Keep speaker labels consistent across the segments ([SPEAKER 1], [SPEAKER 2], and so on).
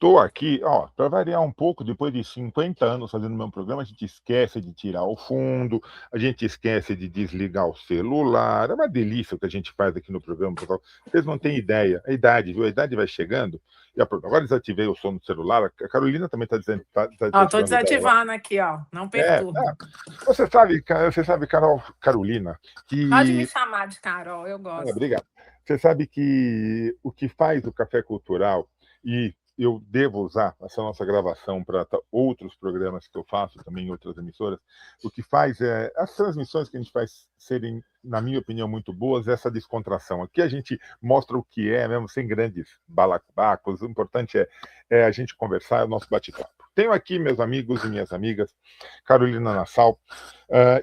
[SPEAKER 1] tô aqui, ó, para variar um pouco, depois de 50 anos fazendo o mesmo programa, a gente esquece de tirar o fundo, a gente esquece de desligar o celular. É uma delícia o que a gente faz aqui no programa, pessoal. Vocês não têm ideia. A idade, viu? A idade vai chegando. Agora desativei o som do celular. A Carolina também está
[SPEAKER 2] Ó, tô
[SPEAKER 1] desativando o dela lá.
[SPEAKER 2] desativando aqui, ó. Não
[SPEAKER 1] É,
[SPEAKER 2] perturba.
[SPEAKER 1] você sabe, Carolina,
[SPEAKER 2] Pode me
[SPEAKER 1] que
[SPEAKER 2] chamar de Carol, eu gosto.
[SPEAKER 1] obrigado. Você sabe que o que faz o Café Cultural, e eu devo usar essa nossa gravação para outros programas que eu faço também em outras emissoras, o que faz é as transmissões que a gente faz serem, na minha opinião, muito boas, essa descontração. Aqui a gente mostra o que é, mesmo sem grandes balacbacos, o importante é a gente conversar, é o nosso bate-papo. Tenho aqui meus amigos e minhas amigas, Carolina Nassau,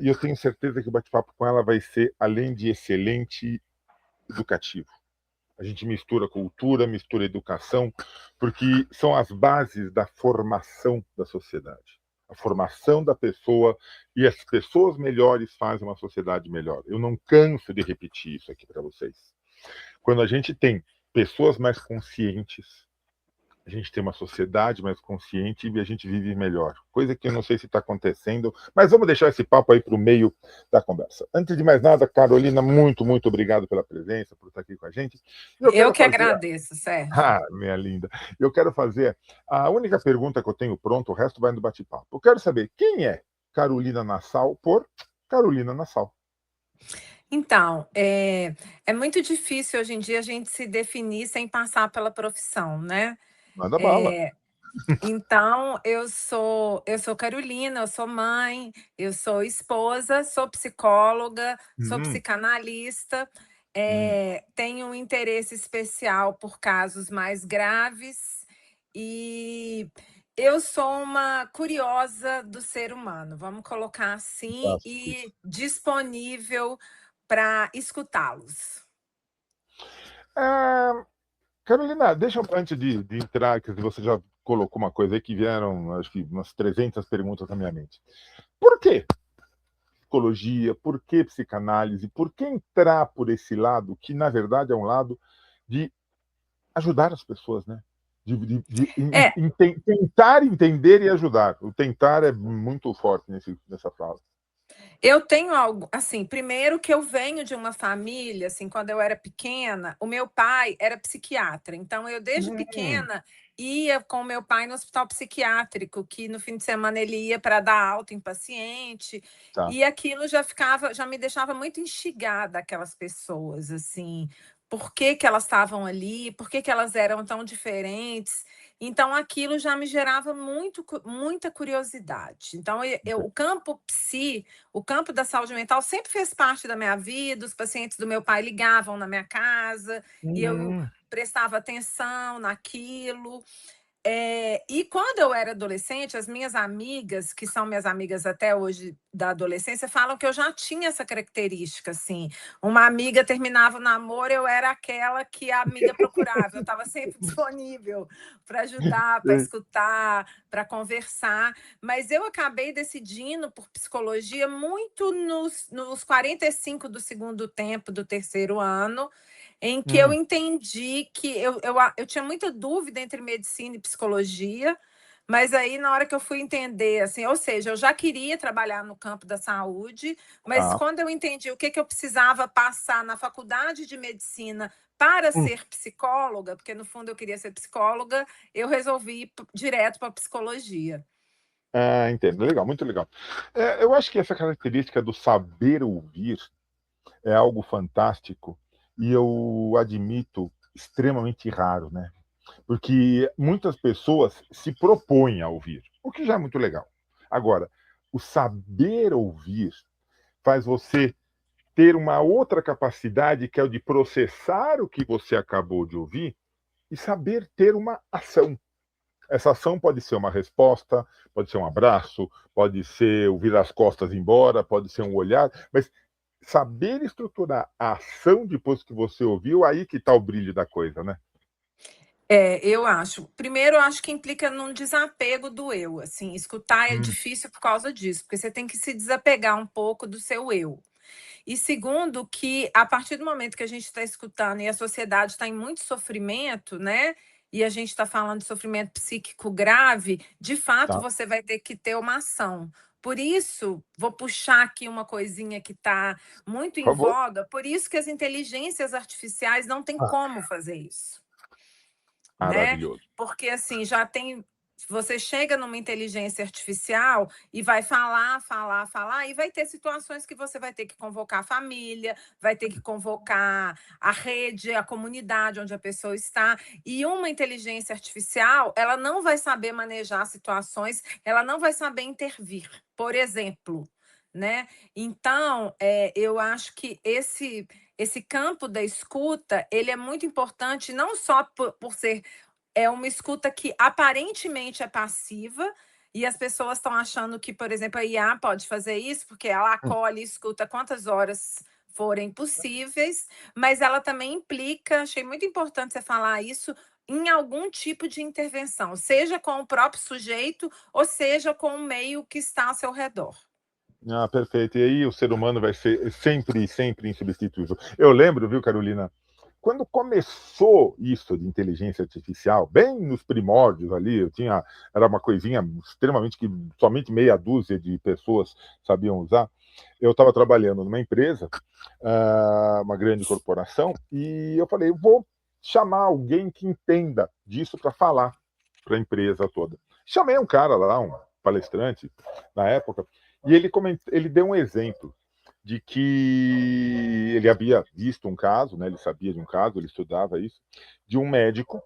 [SPEAKER 1] e eu tenho certeza que o bate-papo com ela vai ser, além de excelente, educativo. A gente mistura cultura, mistura educação, porque são as bases da formação da sociedade. A formação da pessoa, e as pessoas melhores fazem uma sociedade melhor. Eu não canso de repetir isso aqui para vocês. Quando a gente tem pessoas mais conscientes, a gente tem uma sociedade mais consciente e a gente vive melhor. Coisa que eu não sei se está acontecendo, mas vamos deixar esse papo aí para o meio da conversa. Antes de mais nada, Carolina, muito, muito obrigado pela presença, por estar aqui com a gente.
[SPEAKER 2] Eu que agradeço, Sérgio.
[SPEAKER 1] Minha linda. Eu quero fazer a única pergunta que eu tenho pronto, o resto vai no bate-papo. Eu quero saber quem é Carolina Nassau por Carolina Nassau.
[SPEAKER 2] Então, é muito difícil hoje em dia a gente se definir sem passar pela profissão, né?
[SPEAKER 1] Manda bala.
[SPEAKER 2] Então, eu sou Carolina, eu sou mãe, eu sou esposa, sou psicóloga, sou psicanalista, tenho um interesse especial por casos mais graves e eu sou uma curiosa do ser humano, vamos colocar assim, e disponível para escutá-los.
[SPEAKER 1] Carolina, deixa eu, antes de entrar, que você já colocou uma coisa aí que vieram, acho que umas 300 perguntas na minha mente. Por que psicologia? Por que psicanálise? Por que entrar por esse lado, que na verdade é um lado de ajudar as pessoas, né?
[SPEAKER 2] É,
[SPEAKER 1] Tentar entender e ajudar. O tentar é muito forte nessa fala.
[SPEAKER 2] Eu tenho algo, assim, primeiro que eu venho de uma família, assim, quando eu era pequena, o meu pai era psiquiatra, então eu desde pequena ia com o meu pai no hospital psiquiátrico, que no fim de semana ele ia para dar alta em paciente,
[SPEAKER 1] Tá.
[SPEAKER 2] e aquilo já me deixava muito instigada aquelas pessoas, assim, por que que elas estavam ali, por que que elas eram tão diferentes. Então, aquilo já me gerava muita curiosidade. Então, o campo da saúde mental sempre fez parte da minha vida, os pacientes do meu pai ligavam na minha casa e eu prestava atenção naquilo. E quando eu era adolescente, as minhas amigas, que são minhas amigas até hoje da adolescência, falam que eu já tinha essa característica, assim. Uma amiga terminava o namoro, eu era aquela que a amiga procurava. Eu estava sempre disponível para ajudar, para escutar, para conversar. Mas eu acabei decidindo por psicologia muito nos 45 do segundo tempo do terceiro ano, em que eu entendi que eu tinha muita dúvida entre medicina e psicologia, mas aí na hora que eu fui entender, assim, ou seja, eu já queria trabalhar no campo da saúde, mas quando eu entendi o que eu precisava passar na faculdade de medicina para ser psicóloga, porque no fundo eu queria ser psicóloga, eu resolvi ir direto para a psicologia.
[SPEAKER 1] Entendo. Legal, muito legal. Eu acho que essa característica do saber ouvir é algo fantástico e eu admito extremamente raro, né? Porque muitas pessoas se propõem a ouvir, o que já é muito legal. Agora, o saber ouvir faz você ter uma outra capacidade, que é o de processar o que você acabou de ouvir e saber ter uma ação. Essa ação pode ser uma resposta, pode ser um abraço, pode ser o virar as costas e ir embora, pode ser um olhar, mas saber estruturar a ação depois que você ouviu, aí que está o brilho da coisa, né?
[SPEAKER 2] Eu acho. Primeiro, eu acho que implica num desapego do eu. Assim, escutar é difícil por causa disso, porque você tem que se desapegar um pouco do seu eu. E segundo, que a partir do momento que a gente está escutando e a sociedade está em muito sofrimento, né? e a gente está falando de sofrimento psíquico grave, de fato
[SPEAKER 1] Tá.
[SPEAKER 2] você vai ter que ter uma ação. Por isso, vou puxar aqui uma coisinha que está muito
[SPEAKER 1] Por
[SPEAKER 2] em
[SPEAKER 1] favor.
[SPEAKER 2] voga, por isso que as inteligências artificiais não têm
[SPEAKER 1] Ah,
[SPEAKER 2] como fazer isso, né?
[SPEAKER 1] maravilhoso.
[SPEAKER 2] Porque assim, já tem. Você chega numa inteligência artificial e vai falar, falar, falar, e vai ter situações que você vai ter que convocar a família, vai ter que convocar a rede, a comunidade onde a pessoa está. E uma inteligência artificial, ela não vai saber manejar situações, ela não vai saber intervir, por exemplo, né? Então, eu acho que esse campo da escuta, ele é muito importante, não só por ser uma escuta que aparentemente é passiva, e as pessoas estão achando que, por exemplo, a IA pode fazer isso, porque ela
[SPEAKER 1] Hum.
[SPEAKER 2] acolhe e escuta quantas horas forem possíveis, mas ela também implica, achei muito importante você falar isso, em algum tipo de intervenção, seja com o próprio sujeito, ou seja com o meio que está ao seu redor.
[SPEAKER 1] Ah, perfeito. E aí o ser humano vai ser sempre, sempre insubstituível. Eu lembro, viu, Carolina, quando começou isso de inteligência artificial, bem nos primórdios ali, era uma coisinha extremamente que somente meia dúzia de pessoas sabiam usar. Eu estava trabalhando numa empresa, uma grande corporação, e eu falei, eu vou chamar alguém que entenda disso para falar para a empresa toda. Chamei um cara lá, um palestrante na época, e ele deu um exemplo de que ele havia visto um caso, né, ele sabia de um caso, ele estudava isso, de um médico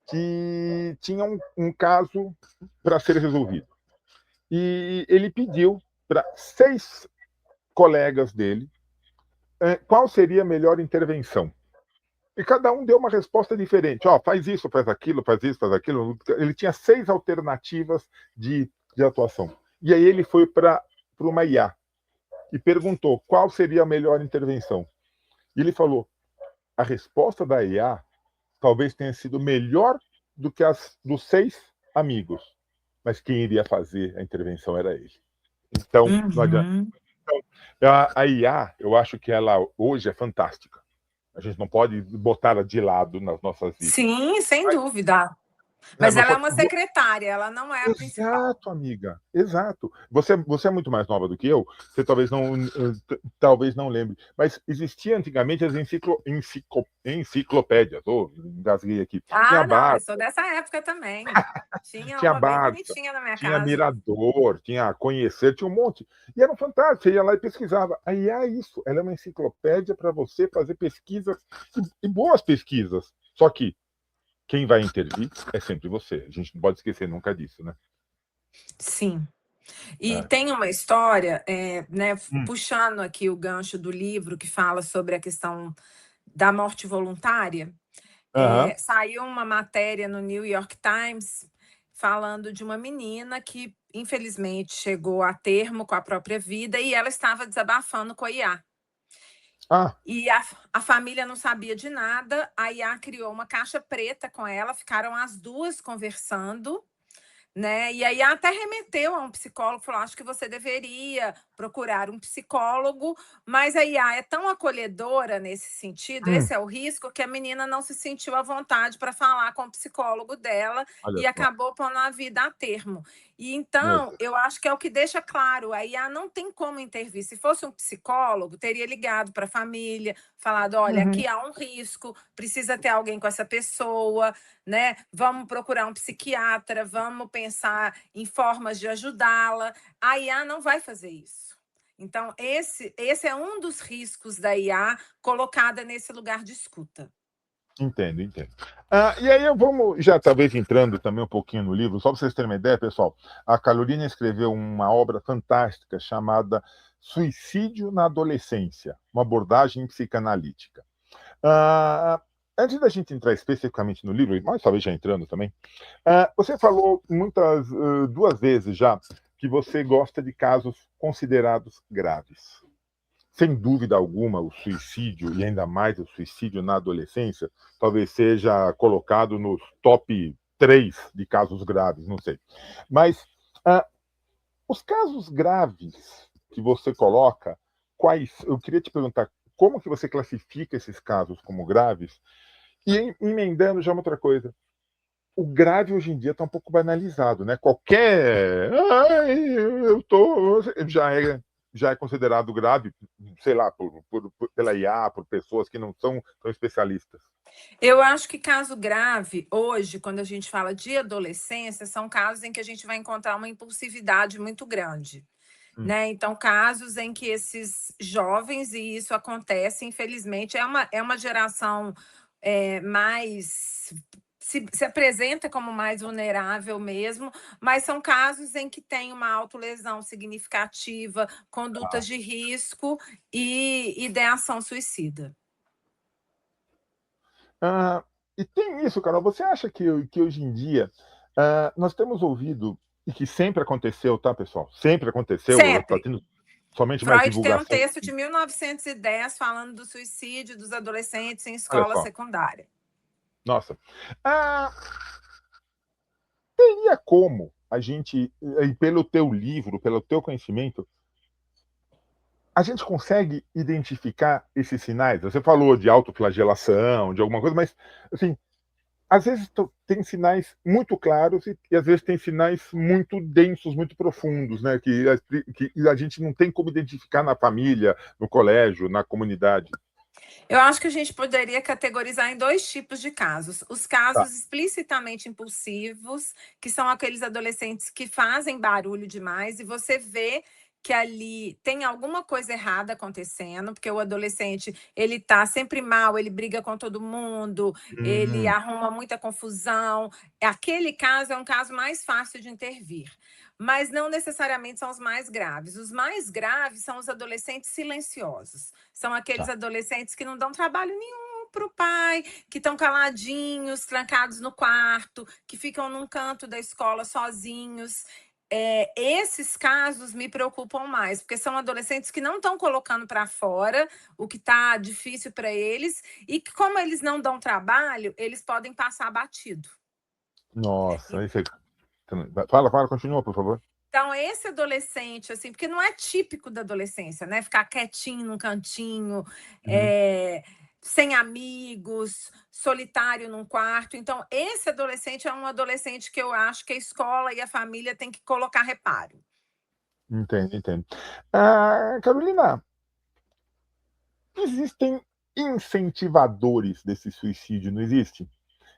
[SPEAKER 1] que tinha um caso para ser resolvido. E ele pediu para 6 colegas dele qual seria a melhor intervenção. E cada um deu uma resposta diferente. Ó, faz isso, faz aquilo, faz isso, faz aquilo. Ele tinha 6 alternativas de atuação. E aí ele foi para uma IA e perguntou qual seria a melhor intervenção. E ele falou: a resposta da IA talvez tenha sido melhor do que as dos 6 amigos, mas quem iria fazer a intervenção era ele. Então, não adianta.
[SPEAKER 2] Uhum.
[SPEAKER 1] Então, a IA, eu acho que ela hoje é fantástica. A gente não pode botá-la de lado nas nossas vidas.
[SPEAKER 2] Sim, sem
[SPEAKER 1] Mas,
[SPEAKER 2] dúvida.
[SPEAKER 1] né,
[SPEAKER 2] Mas
[SPEAKER 1] mas
[SPEAKER 2] ela
[SPEAKER 1] só
[SPEAKER 2] é
[SPEAKER 1] que
[SPEAKER 2] uma secretária, ela não é a principal.
[SPEAKER 1] exato, amiga, exato. Você é muito mais nova do que eu, você talvez não lembre, mas existia antigamente as enciclopédias, engasguei aqui. Tinha
[SPEAKER 2] Ah, não, eu
[SPEAKER 1] Barça,
[SPEAKER 2] sou dessa época também. Tinha
[SPEAKER 1] tinha
[SPEAKER 2] uma bem
[SPEAKER 1] Barça,
[SPEAKER 2] bonitinha na minha
[SPEAKER 1] tinha
[SPEAKER 2] casa.
[SPEAKER 1] Mirador, tinha Conhecer, tinha um monte. E era fantástico, você ia lá e pesquisava. Aí é isso, ela é uma enciclopédia para você fazer pesquisas, e boas pesquisas. Só que quem vai intervir é sempre você. A gente não pode esquecer nunca disso, né?
[SPEAKER 2] Sim. E
[SPEAKER 1] É.
[SPEAKER 2] tem uma história, né,
[SPEAKER 1] Hum.
[SPEAKER 2] puxando aqui o gancho do livro que fala sobre a questão da morte voluntária.
[SPEAKER 1] Aham.
[SPEAKER 2] Saiu uma matéria no New York Times falando de uma menina que, infelizmente, chegou a termo com a própria vida e ela estava desabafando com a IA.
[SPEAKER 1] Ah,
[SPEAKER 2] E a família não sabia de nada, a IA criou uma caixa preta com ela, ficaram as duas conversando, né? E aí até remeteu a um psicólogo, falou: acho que você deveria procurar um psicólogo, mas a IA é tão acolhedora nesse sentido,
[SPEAKER 1] hum,
[SPEAKER 2] esse é o risco, que a menina não se sentiu à vontade para falar com o psicólogo dela
[SPEAKER 1] olha
[SPEAKER 2] e
[SPEAKER 1] só.
[SPEAKER 2] acabou pondo a vida a termo. E
[SPEAKER 1] Meu
[SPEAKER 2] então,
[SPEAKER 1] Deus.
[SPEAKER 2] eu acho que é o que deixa claro, a IA não tem como intervir. Se fosse um psicólogo, teria ligado para a família, falado: olha,
[SPEAKER 1] Uhum.
[SPEAKER 2] aqui há um risco, precisa ter alguém com essa pessoa, né? Vamos procurar um psiquiatra, vamos pensar em formas de ajudá-la. A IA não vai fazer isso. Então, esse é um dos riscos da IA colocada nesse lugar de escuta.
[SPEAKER 1] Entendo, entendo. E aí vamos já talvez entrando também um pouquinho no livro, só para vocês terem uma ideia, pessoal. A Carolina escreveu uma obra fantástica chamada Suicídio na Adolescência, uma abordagem psicanalítica. Ah, antes da gente entrar especificamente no livro, mas talvez já entrando também, você falou duas vezes já que você gosta de casos considerados graves. Sem dúvida alguma, o suicídio, e ainda mais o suicídio na adolescência, talvez seja colocado nos top 3 de casos graves, não sei. Mas os casos graves que você coloca, quais? Eu queria te perguntar como que você classifica esses casos como graves E emendando já uma outra coisa. O grave hoje em dia está um pouco banalizado, né? Qualquer. Ai, eu tô. Já é considerado grave, sei lá, pela IA, por pessoas que não são tão especialistas.
[SPEAKER 2] Eu acho que caso grave, hoje, quando a gente fala de adolescência, são casos em que a gente vai encontrar uma impulsividade muito grande. Né? Então, casos em que esses jovens, e isso acontece, infelizmente, é uma geração mais. Se apresenta como mais vulnerável mesmo, mas são casos em que tem uma autolesão significativa, condutas de risco e ideação suicida.
[SPEAKER 1] E tem isso, Carol. Você acha que hoje em dia nós temos ouvido, e que sempre aconteceu, tá, pessoal? Sempre aconteceu, está
[SPEAKER 2] Sempre.
[SPEAKER 1] tendo somente mais
[SPEAKER 2] Freud tem um
[SPEAKER 1] divulgação.
[SPEAKER 2] texto de 1910 falando do suicídio dos adolescentes em
[SPEAKER 1] Olha
[SPEAKER 2] escola
[SPEAKER 1] só,
[SPEAKER 2] secundária.
[SPEAKER 1] nossa. Teria como a gente, pelo teu livro, pelo teu conhecimento, a gente consegue identificar esses sinais? Você falou de autoflagelação, de alguma coisa, mas, assim, às vezes tem sinais muito claros e às vezes tem sinais muito densos, muito profundos, né? Que a gente não tem como identificar na família, no colégio, na comunidade.
[SPEAKER 2] Eu acho que a gente poderia categorizar em dois tipos de casos. Os
[SPEAKER 1] Tá.
[SPEAKER 2] casos explicitamente impulsivos, que são aqueles adolescentes que fazem barulho demais e você vê que ali tem alguma coisa errada acontecendo, porque o adolescente, ele tá sempre mal, ele briga com todo mundo, ele arruma muita confusão. Aquele caso é um caso mais fácil de intervir, mas não necessariamente são os mais graves. Os mais graves são os adolescentes silenciosos. São aqueles
[SPEAKER 1] Tá.
[SPEAKER 2] adolescentes que não dão trabalho nenhum para o pai, que estão caladinhos, trancados no quarto, que ficam num canto da escola sozinhos. Esses casos me preocupam mais, porque são adolescentes que não estão colocando para fora o que está difícil para eles, e que, como eles não dão trabalho, eles podem passar batido.
[SPEAKER 1] Nossa, isso aí. Fala, continua, por favor.
[SPEAKER 2] Então, esse adolescente, assim, porque não é típico da adolescência, né? Ficar quietinho num cantinho, sem amigos, solitário num quarto. Então, esse adolescente é um adolescente que eu acho que a escola e a família têm que colocar reparo.
[SPEAKER 1] Entendo. Carolina, existem incentivadores desse suicídio, não existe?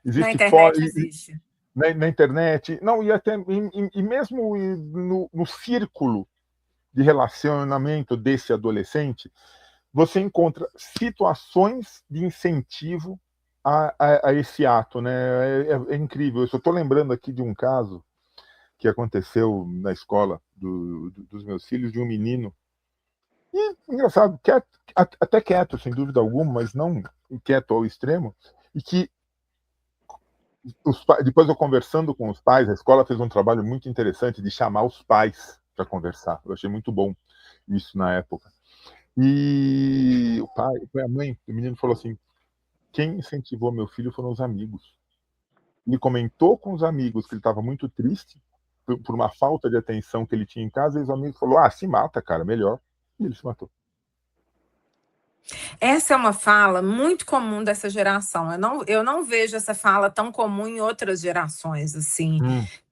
[SPEAKER 2] Na
[SPEAKER 1] Existe fora.
[SPEAKER 2] internet existe.
[SPEAKER 1] Na internet, não, e até e mesmo no círculo de relacionamento desse adolescente, você encontra situações de incentivo a esse ato, né? É incrível. Eu só estou lembrando aqui de um caso que aconteceu na escola dos meus filhos, de um menino. E, engraçado, até quieto, sem dúvida alguma, mas não quieto ao extremo, e que depois eu conversando com os pais, a escola fez um trabalho muito interessante de chamar os pais para conversar. Eu achei muito bom isso na época. E o pai, a mãe, o menino falou assim: quem incentivou meu filho foram os amigos. Ele comentou com os amigos que ele estava muito triste por uma falta de atenção que ele tinha em casa, e os amigos falaram: se mata, cara, melhor. E ele se matou.
[SPEAKER 2] Essa é uma fala muito comum dessa geração. Eu não vejo essa fala tão comum em outras gerações, assim.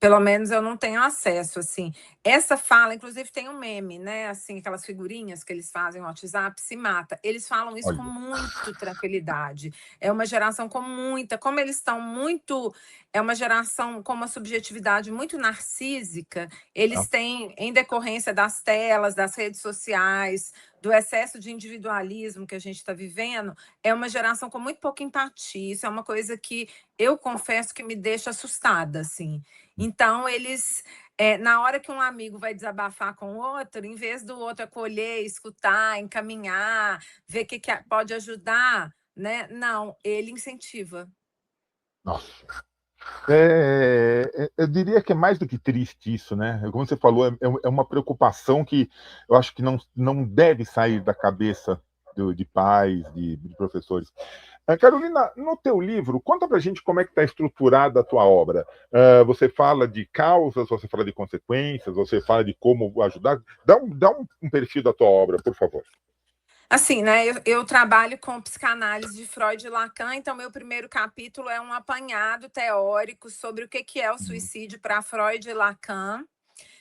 [SPEAKER 2] Pelo menos eu não tenho acesso, assim. Essa fala, inclusive, tem um meme, né? Assim, aquelas figurinhas que eles fazem no WhatsApp, se mata. Eles falam isso com
[SPEAKER 1] Olha.
[SPEAKER 2] muito tranquilidade. É uma geração com muita. Como eles estão muito. É uma geração com uma subjetividade muito narcísica. Eles têm, em decorrência das telas, das redes sociais, do excesso de individualismo que a gente está vivendo, é uma geração com muito pouca empatia. Isso é uma coisa que eu confesso que me deixa assustada, assim. Então, eles, na hora que um amigo vai desabafar com o outro, em vez do outro acolher, escutar, encaminhar, ver o que pode ajudar, né? Não, ele incentiva.
[SPEAKER 1] Nossa. Eu diria que é mais do que triste isso, né? Como você falou, é uma preocupação que eu acho que não deve sair da cabeça de pais, de professores. Carolina, no teu livro, conta pra gente como é que está estruturada a tua obra. Você fala de causas, você fala de consequências, você fala de como ajudar. Dá um perfil da tua obra, por favor.
[SPEAKER 2] Assim, né? Eu trabalho com psicanálise de Freud e Lacan, então meu primeiro capítulo é um apanhado teórico sobre o que é o suicídio para Freud e Lacan.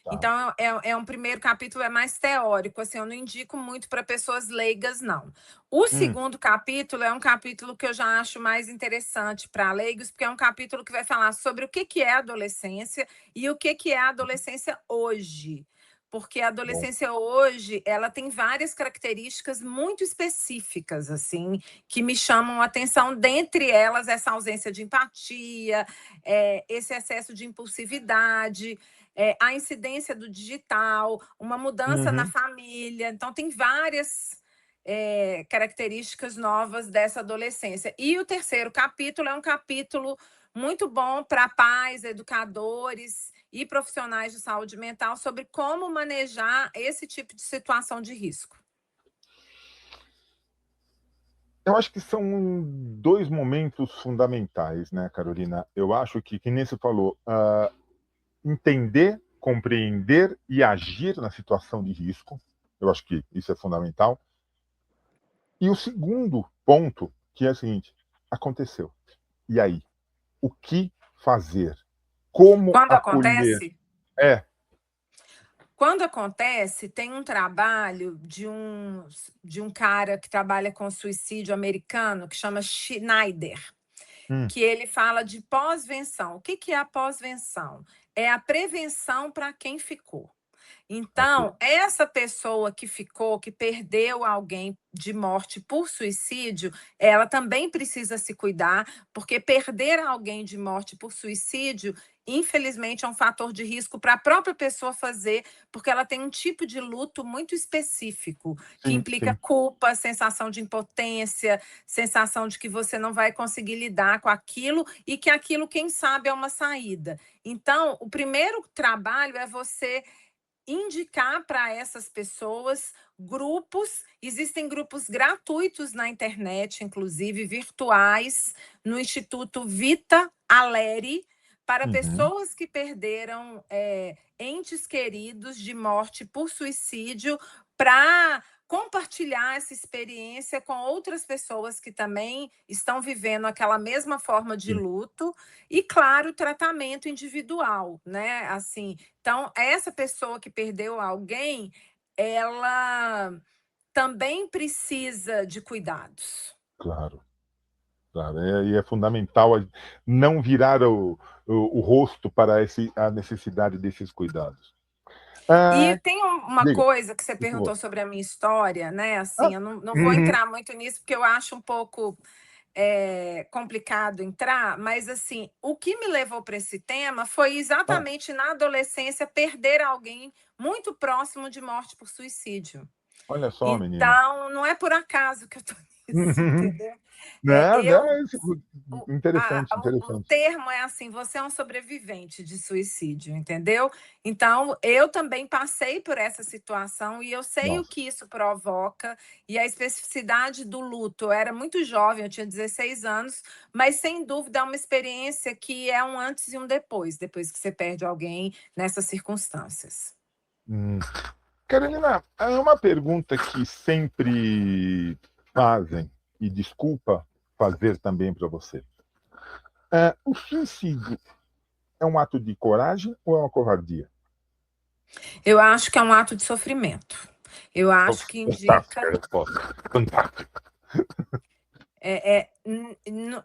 [SPEAKER 1] Tá.
[SPEAKER 2] Então, um primeiro capítulo é mais teórico, assim, eu não indico muito para pessoas leigas, não. O segundo capítulo é um capítulo que eu já acho mais interessante para leigos, porque é um capítulo que vai falar sobre o que é a adolescência e o que é a adolescência hoje. Porque a
[SPEAKER 1] Bom.
[SPEAKER 2] adolescência hoje, ela tem várias características muito específicas, assim, que me chamam a atenção, dentre elas essa ausência de empatia, esse excesso de impulsividade, a incidência do digital, uma mudança na família. Então, tem várias características novas dessa adolescência. E o terceiro capítulo é um capítulo muito bom para pais, educadores e profissionais de saúde mental sobre como manejar esse tipo de situação de risco.
[SPEAKER 1] Eu acho que são dois momentos fundamentais, né, Carolina? Eu acho que nem você falou, entender, compreender e agir na situação de risco. Eu acho que isso é fundamental. E o segundo ponto, que é o seguinte: aconteceu. E aí? O que fazer? Como
[SPEAKER 2] Quando
[SPEAKER 1] acolher?
[SPEAKER 2] acontece,
[SPEAKER 1] É.
[SPEAKER 2] Quando acontece, tem um trabalho de um cara que trabalha com suicídio americano, que chama Schneider,
[SPEAKER 1] Hum,
[SPEAKER 2] que ele fala de pós-venção. O que é a pós-venção? É a prevenção para quem ficou.
[SPEAKER 1] ok.
[SPEAKER 2] Então, essa pessoa que ficou, que perdeu alguém de morte por suicídio, ela também precisa se cuidar, porque perder alguém de morte por suicídio, infelizmente, é um fator de risco para a própria pessoa fazer, porque ela tem um tipo de luto muito específico, que
[SPEAKER 1] Sim,
[SPEAKER 2] implica
[SPEAKER 1] sim.
[SPEAKER 2] culpa, sensação de impotência, sensação de que você não vai conseguir lidar com aquilo e que aquilo, quem sabe, é uma saída. Então, o primeiro trabalho é você indicar para essas pessoas grupos. Existem grupos gratuitos na internet, inclusive virtuais, no Instituto Vita Aleri, para
[SPEAKER 1] Uhum.
[SPEAKER 2] pessoas que perderam entes queridos de morte por suicídio, para compartilhar essa experiência com outras pessoas que também estão vivendo aquela mesma forma de
[SPEAKER 1] Sim,
[SPEAKER 2] luto e, claro, tratamento individual, né? Assim, então, essa pessoa que perdeu alguém, ela também precisa de cuidados.
[SPEAKER 1] claro. Claro. E é fundamental não virar o rosto para a necessidade desses cuidados.
[SPEAKER 2] E
[SPEAKER 1] Ah,
[SPEAKER 2] tem uma
[SPEAKER 1] diga,
[SPEAKER 2] coisa que você
[SPEAKER 1] por favor.
[SPEAKER 2] perguntou sobre a minha história, né?
[SPEAKER 1] Ah,
[SPEAKER 2] Assim, eu não vou
[SPEAKER 1] uhum.
[SPEAKER 2] entrar muito nisso, porque eu acho um pouco complicado entrar, mas assim, o que me levou para esse tema foi
[SPEAKER 1] Ah,
[SPEAKER 2] exatamente na adolescência perder alguém muito próximo de morte por suicídio.
[SPEAKER 1] olha só, menina.
[SPEAKER 2] Então, não é por acaso que eu estou nisso, entendeu?
[SPEAKER 1] Não, não,
[SPEAKER 2] Eu
[SPEAKER 1] interessante,
[SPEAKER 2] o
[SPEAKER 1] interessante.
[SPEAKER 2] termo é assim: você é um sobrevivente de suicídio, entendeu? Então, eu também passei por essa situação e eu sei o
[SPEAKER 1] Nossa.
[SPEAKER 2] que isso provoca e a especificidade do luto. Eu era muito jovem, eu tinha 16 anos, mas sem dúvida é uma experiência que é um antes e um depois que você perde alguém nessas circunstâncias.
[SPEAKER 1] Hum. Carolina, é uma pergunta que sempre fazem, e desculpa fazer também para você. O suicídio é um ato de coragem ou é uma covardia?
[SPEAKER 2] Eu acho que é um ato de sofrimento. Eu acho que
[SPEAKER 1] Fantástica
[SPEAKER 2] indica.
[SPEAKER 1] resposta. Fantástica.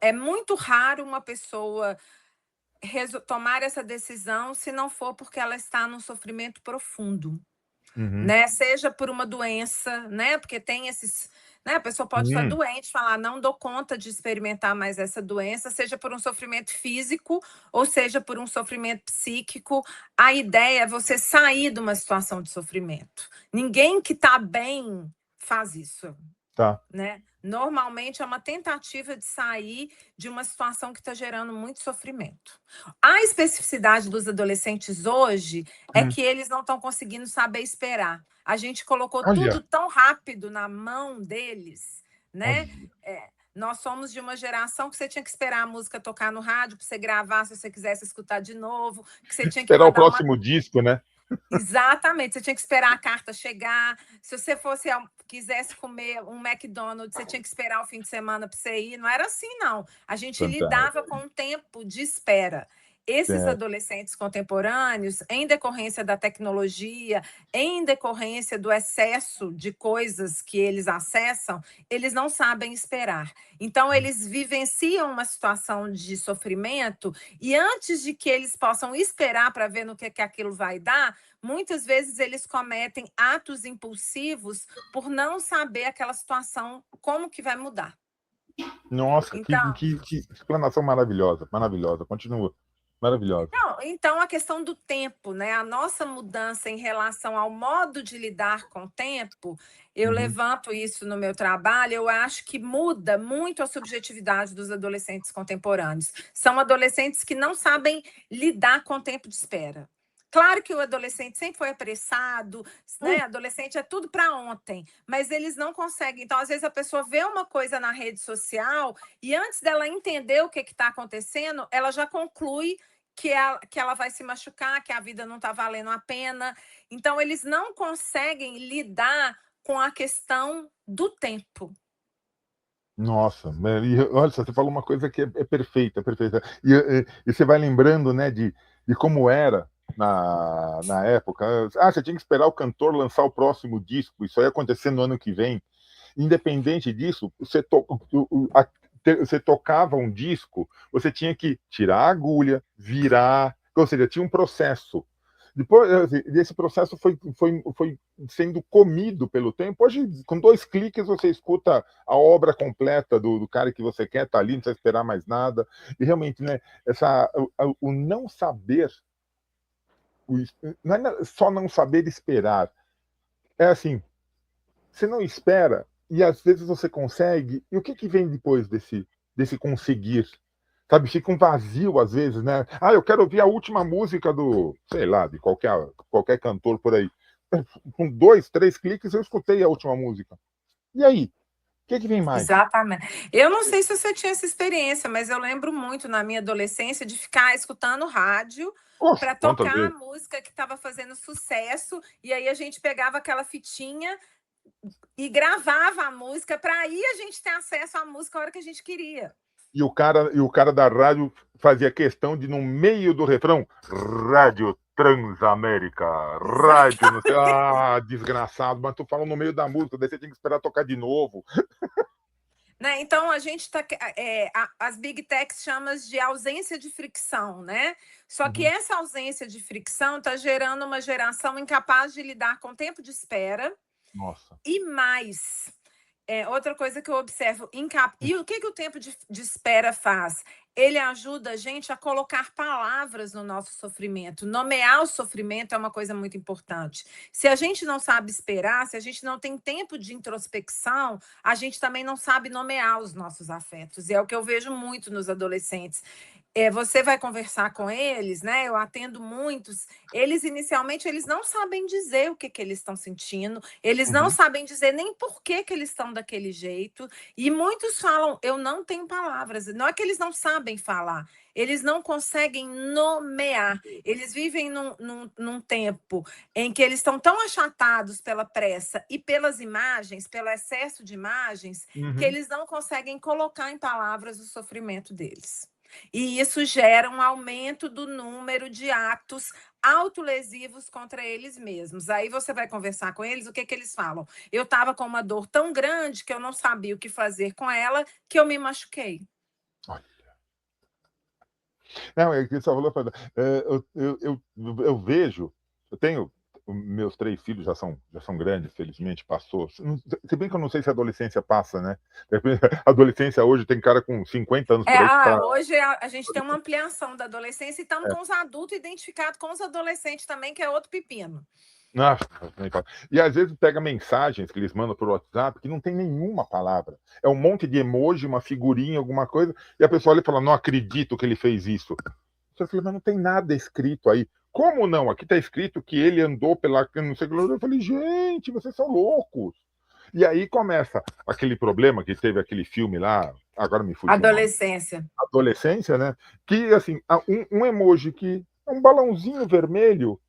[SPEAKER 2] É muito raro uma pessoa tomar essa decisão se não for porque ela está num sofrimento profundo,
[SPEAKER 1] Uhum.
[SPEAKER 2] né? Seja por uma doença, né? Porque tem esses, né? A pessoa pode estar
[SPEAKER 1] Hum,
[SPEAKER 2] doente, falar, não dou conta de experimentar mais essa doença, seja por um sofrimento físico ou seja por um sofrimento psíquico. A ideia é você sair de uma situação de sofrimento. Ninguém que está bem faz isso,
[SPEAKER 1] tá.
[SPEAKER 2] né? Normalmente é uma tentativa de sair de uma situação que está gerando muito sofrimento. A especificidade dos adolescentes hoje é
[SPEAKER 1] Hum.
[SPEAKER 2] que eles não estão conseguindo saber esperar. A gente colocou tudo
[SPEAKER 1] Olha,
[SPEAKER 2] tão rápido na mão deles, né?
[SPEAKER 1] olha.
[SPEAKER 2] Nós somos de uma geração que você tinha que esperar a música tocar no rádio para você gravar se você quisesse escutar de novo, que você tinha que
[SPEAKER 1] Esperar o
[SPEAKER 2] mandar uma
[SPEAKER 1] próximo disco, né?
[SPEAKER 2] Exatamente, você tinha que esperar a carta chegar. Se você quisesse comer um McDonald's, você tinha que esperar o fim de semana para você ir. Não era assim, não. A gente lidava
[SPEAKER 1] Fantástico.
[SPEAKER 2] com um tempo de espera. Esses
[SPEAKER 1] É.
[SPEAKER 2] adolescentes contemporâneos, em decorrência da tecnologia, em decorrência do excesso de coisas que eles acessam, eles não sabem esperar. Então, eles vivenciam uma situação de sofrimento e antes de que eles possam esperar para ver no que aquilo vai dar, muitas vezes eles cometem atos impulsivos por não saber aquela situação, como que vai mudar.
[SPEAKER 1] Nossa,
[SPEAKER 2] Então,
[SPEAKER 1] que explanação maravilhosa, maravilhosa. Continua. Maravilhosa.
[SPEAKER 2] não, então a questão do tempo, né? A nossa mudança em relação ao modo de lidar com o tempo, eu
[SPEAKER 1] Uhum.
[SPEAKER 2] levanto isso no meu trabalho, eu acho que muda muito a subjetividade dos adolescentes contemporâneos. São adolescentes que não sabem lidar com o tempo de espera. Claro que o adolescente sempre foi apressado, né? Adolescente é tudo para ontem, mas eles não conseguem. Então, às vezes, a pessoa vê uma coisa na rede social e antes dela entender o que está acontecendo, ela já conclui que ela vai se machucar, que a vida não está valendo a pena. Então, eles não conseguem lidar com a questão do tempo.
[SPEAKER 1] Nossa, e olha só, você falou uma coisa que é perfeita, perfeita. E você vai lembrando, né, de como era na época. Ah, você tinha que esperar o cantor lançar o próximo disco, isso ia acontecer no ano que vem. Independente disso, você tocava um disco, você tinha que tirar a agulha, virar, ou seja, tinha um processo. Depois, esse processo foi sendo comido pelo tempo. Hoje, com 2 cliques, você escuta a obra completa do cara que você quer, tá ali, não precisa esperar mais nada. E realmente, né, o não saber, não é só não saber esperar, é assim, você não espera e às vezes você consegue, e o que vem depois desse conseguir? Sabe, fica um vazio às vezes, né? Ah, eu quero ouvir a última música do, sei lá, de qualquer cantor por aí. Com 2, 3 cliques eu escutei a última música. E aí? O que vem mais?
[SPEAKER 2] Exatamente. Eu não sei se você tinha essa experiência, mas eu lembro muito na minha adolescência de ficar escutando rádio
[SPEAKER 1] Poxa,
[SPEAKER 2] para
[SPEAKER 1] quantas
[SPEAKER 2] tocar a
[SPEAKER 1] vezes?
[SPEAKER 2] música que estava fazendo sucesso, e aí a gente pegava aquela fitinha e gravava a música para aí a gente ter acesso à música a hora que a gente queria.
[SPEAKER 1] E o cara da rádio fazia questão de, no meio do refrão, Rádio Transamérica, rádio, não sei, desgraçado, mas tu fala no meio da música, daí você tem que esperar tocar de novo.
[SPEAKER 2] Né? Então a gente está. As big techs chamam de ausência de fricção, né? Só que
[SPEAKER 1] Uhum.
[SPEAKER 2] essa ausência de fricção está gerando uma geração incapaz de lidar com o tempo de espera
[SPEAKER 1] Nossa.
[SPEAKER 2] e mais. Outra coisa que eu observo, e o que o tempo de espera faz? Ele ajuda a gente a colocar palavras no nosso sofrimento. Nomear o sofrimento é uma coisa muito importante. Se a gente não sabe esperar, se a gente não tem tempo de introspecção, a gente também não sabe nomear os nossos afetos. E é o que eu vejo muito nos adolescentes. Você vai conversar com eles, né? Eu atendo muitos. Eles inicialmente eles não sabem dizer o que eles estão sentindo, eles não
[SPEAKER 1] Uhum.
[SPEAKER 2] sabem dizer nem por que eles estão daquele jeito. E muitos falam: eu não tenho palavras. Não é que eles não sabem falar, eles não conseguem nomear. Eles vivem num tempo em que eles estão tão achatados pela pressa e pelas imagens, pelo excesso de imagens, que
[SPEAKER 1] Uhum.
[SPEAKER 2] eles não conseguem colocar em palavras o sofrimento deles. E isso gera um aumento do número de atos autolesivos contra eles mesmos. Aí você vai conversar com eles, o que eles falam? Eu estava com uma dor tão grande que eu não sabia o que fazer com ela, que eu me machuquei.
[SPEAKER 1] Não, é que você falou, eu vejo, eu tenho, meus 3 filhos já são grandes, felizmente, passou. Se bem que eu não sei se a adolescência passa, né? A adolescência hoje tem cara com 50 anos por aí que tá.
[SPEAKER 2] Hoje a gente tem uma ampliação da adolescência e estamos
[SPEAKER 1] É.
[SPEAKER 2] com os adultos identificados com os adolescentes também, que é outro pepino.
[SPEAKER 1] Nossa, e às vezes pega mensagens que eles mandam por WhatsApp que não tem nenhuma palavra. É um monte de emoji, uma figurinha, alguma coisa, e a pessoa olha e fala: não acredito que ele fez isso. Você fala: mas não tem nada escrito aí. Como não? Aqui está escrito que ele andou pela. Não sei o que. Eu falei: gente, vocês são loucos. E aí começa aquele problema que teve aquele filme lá, agora me fugiu o nome.
[SPEAKER 2] Adolescência.
[SPEAKER 1] Adolescência, né? Que, assim, um emoji que é um balãozinho vermelho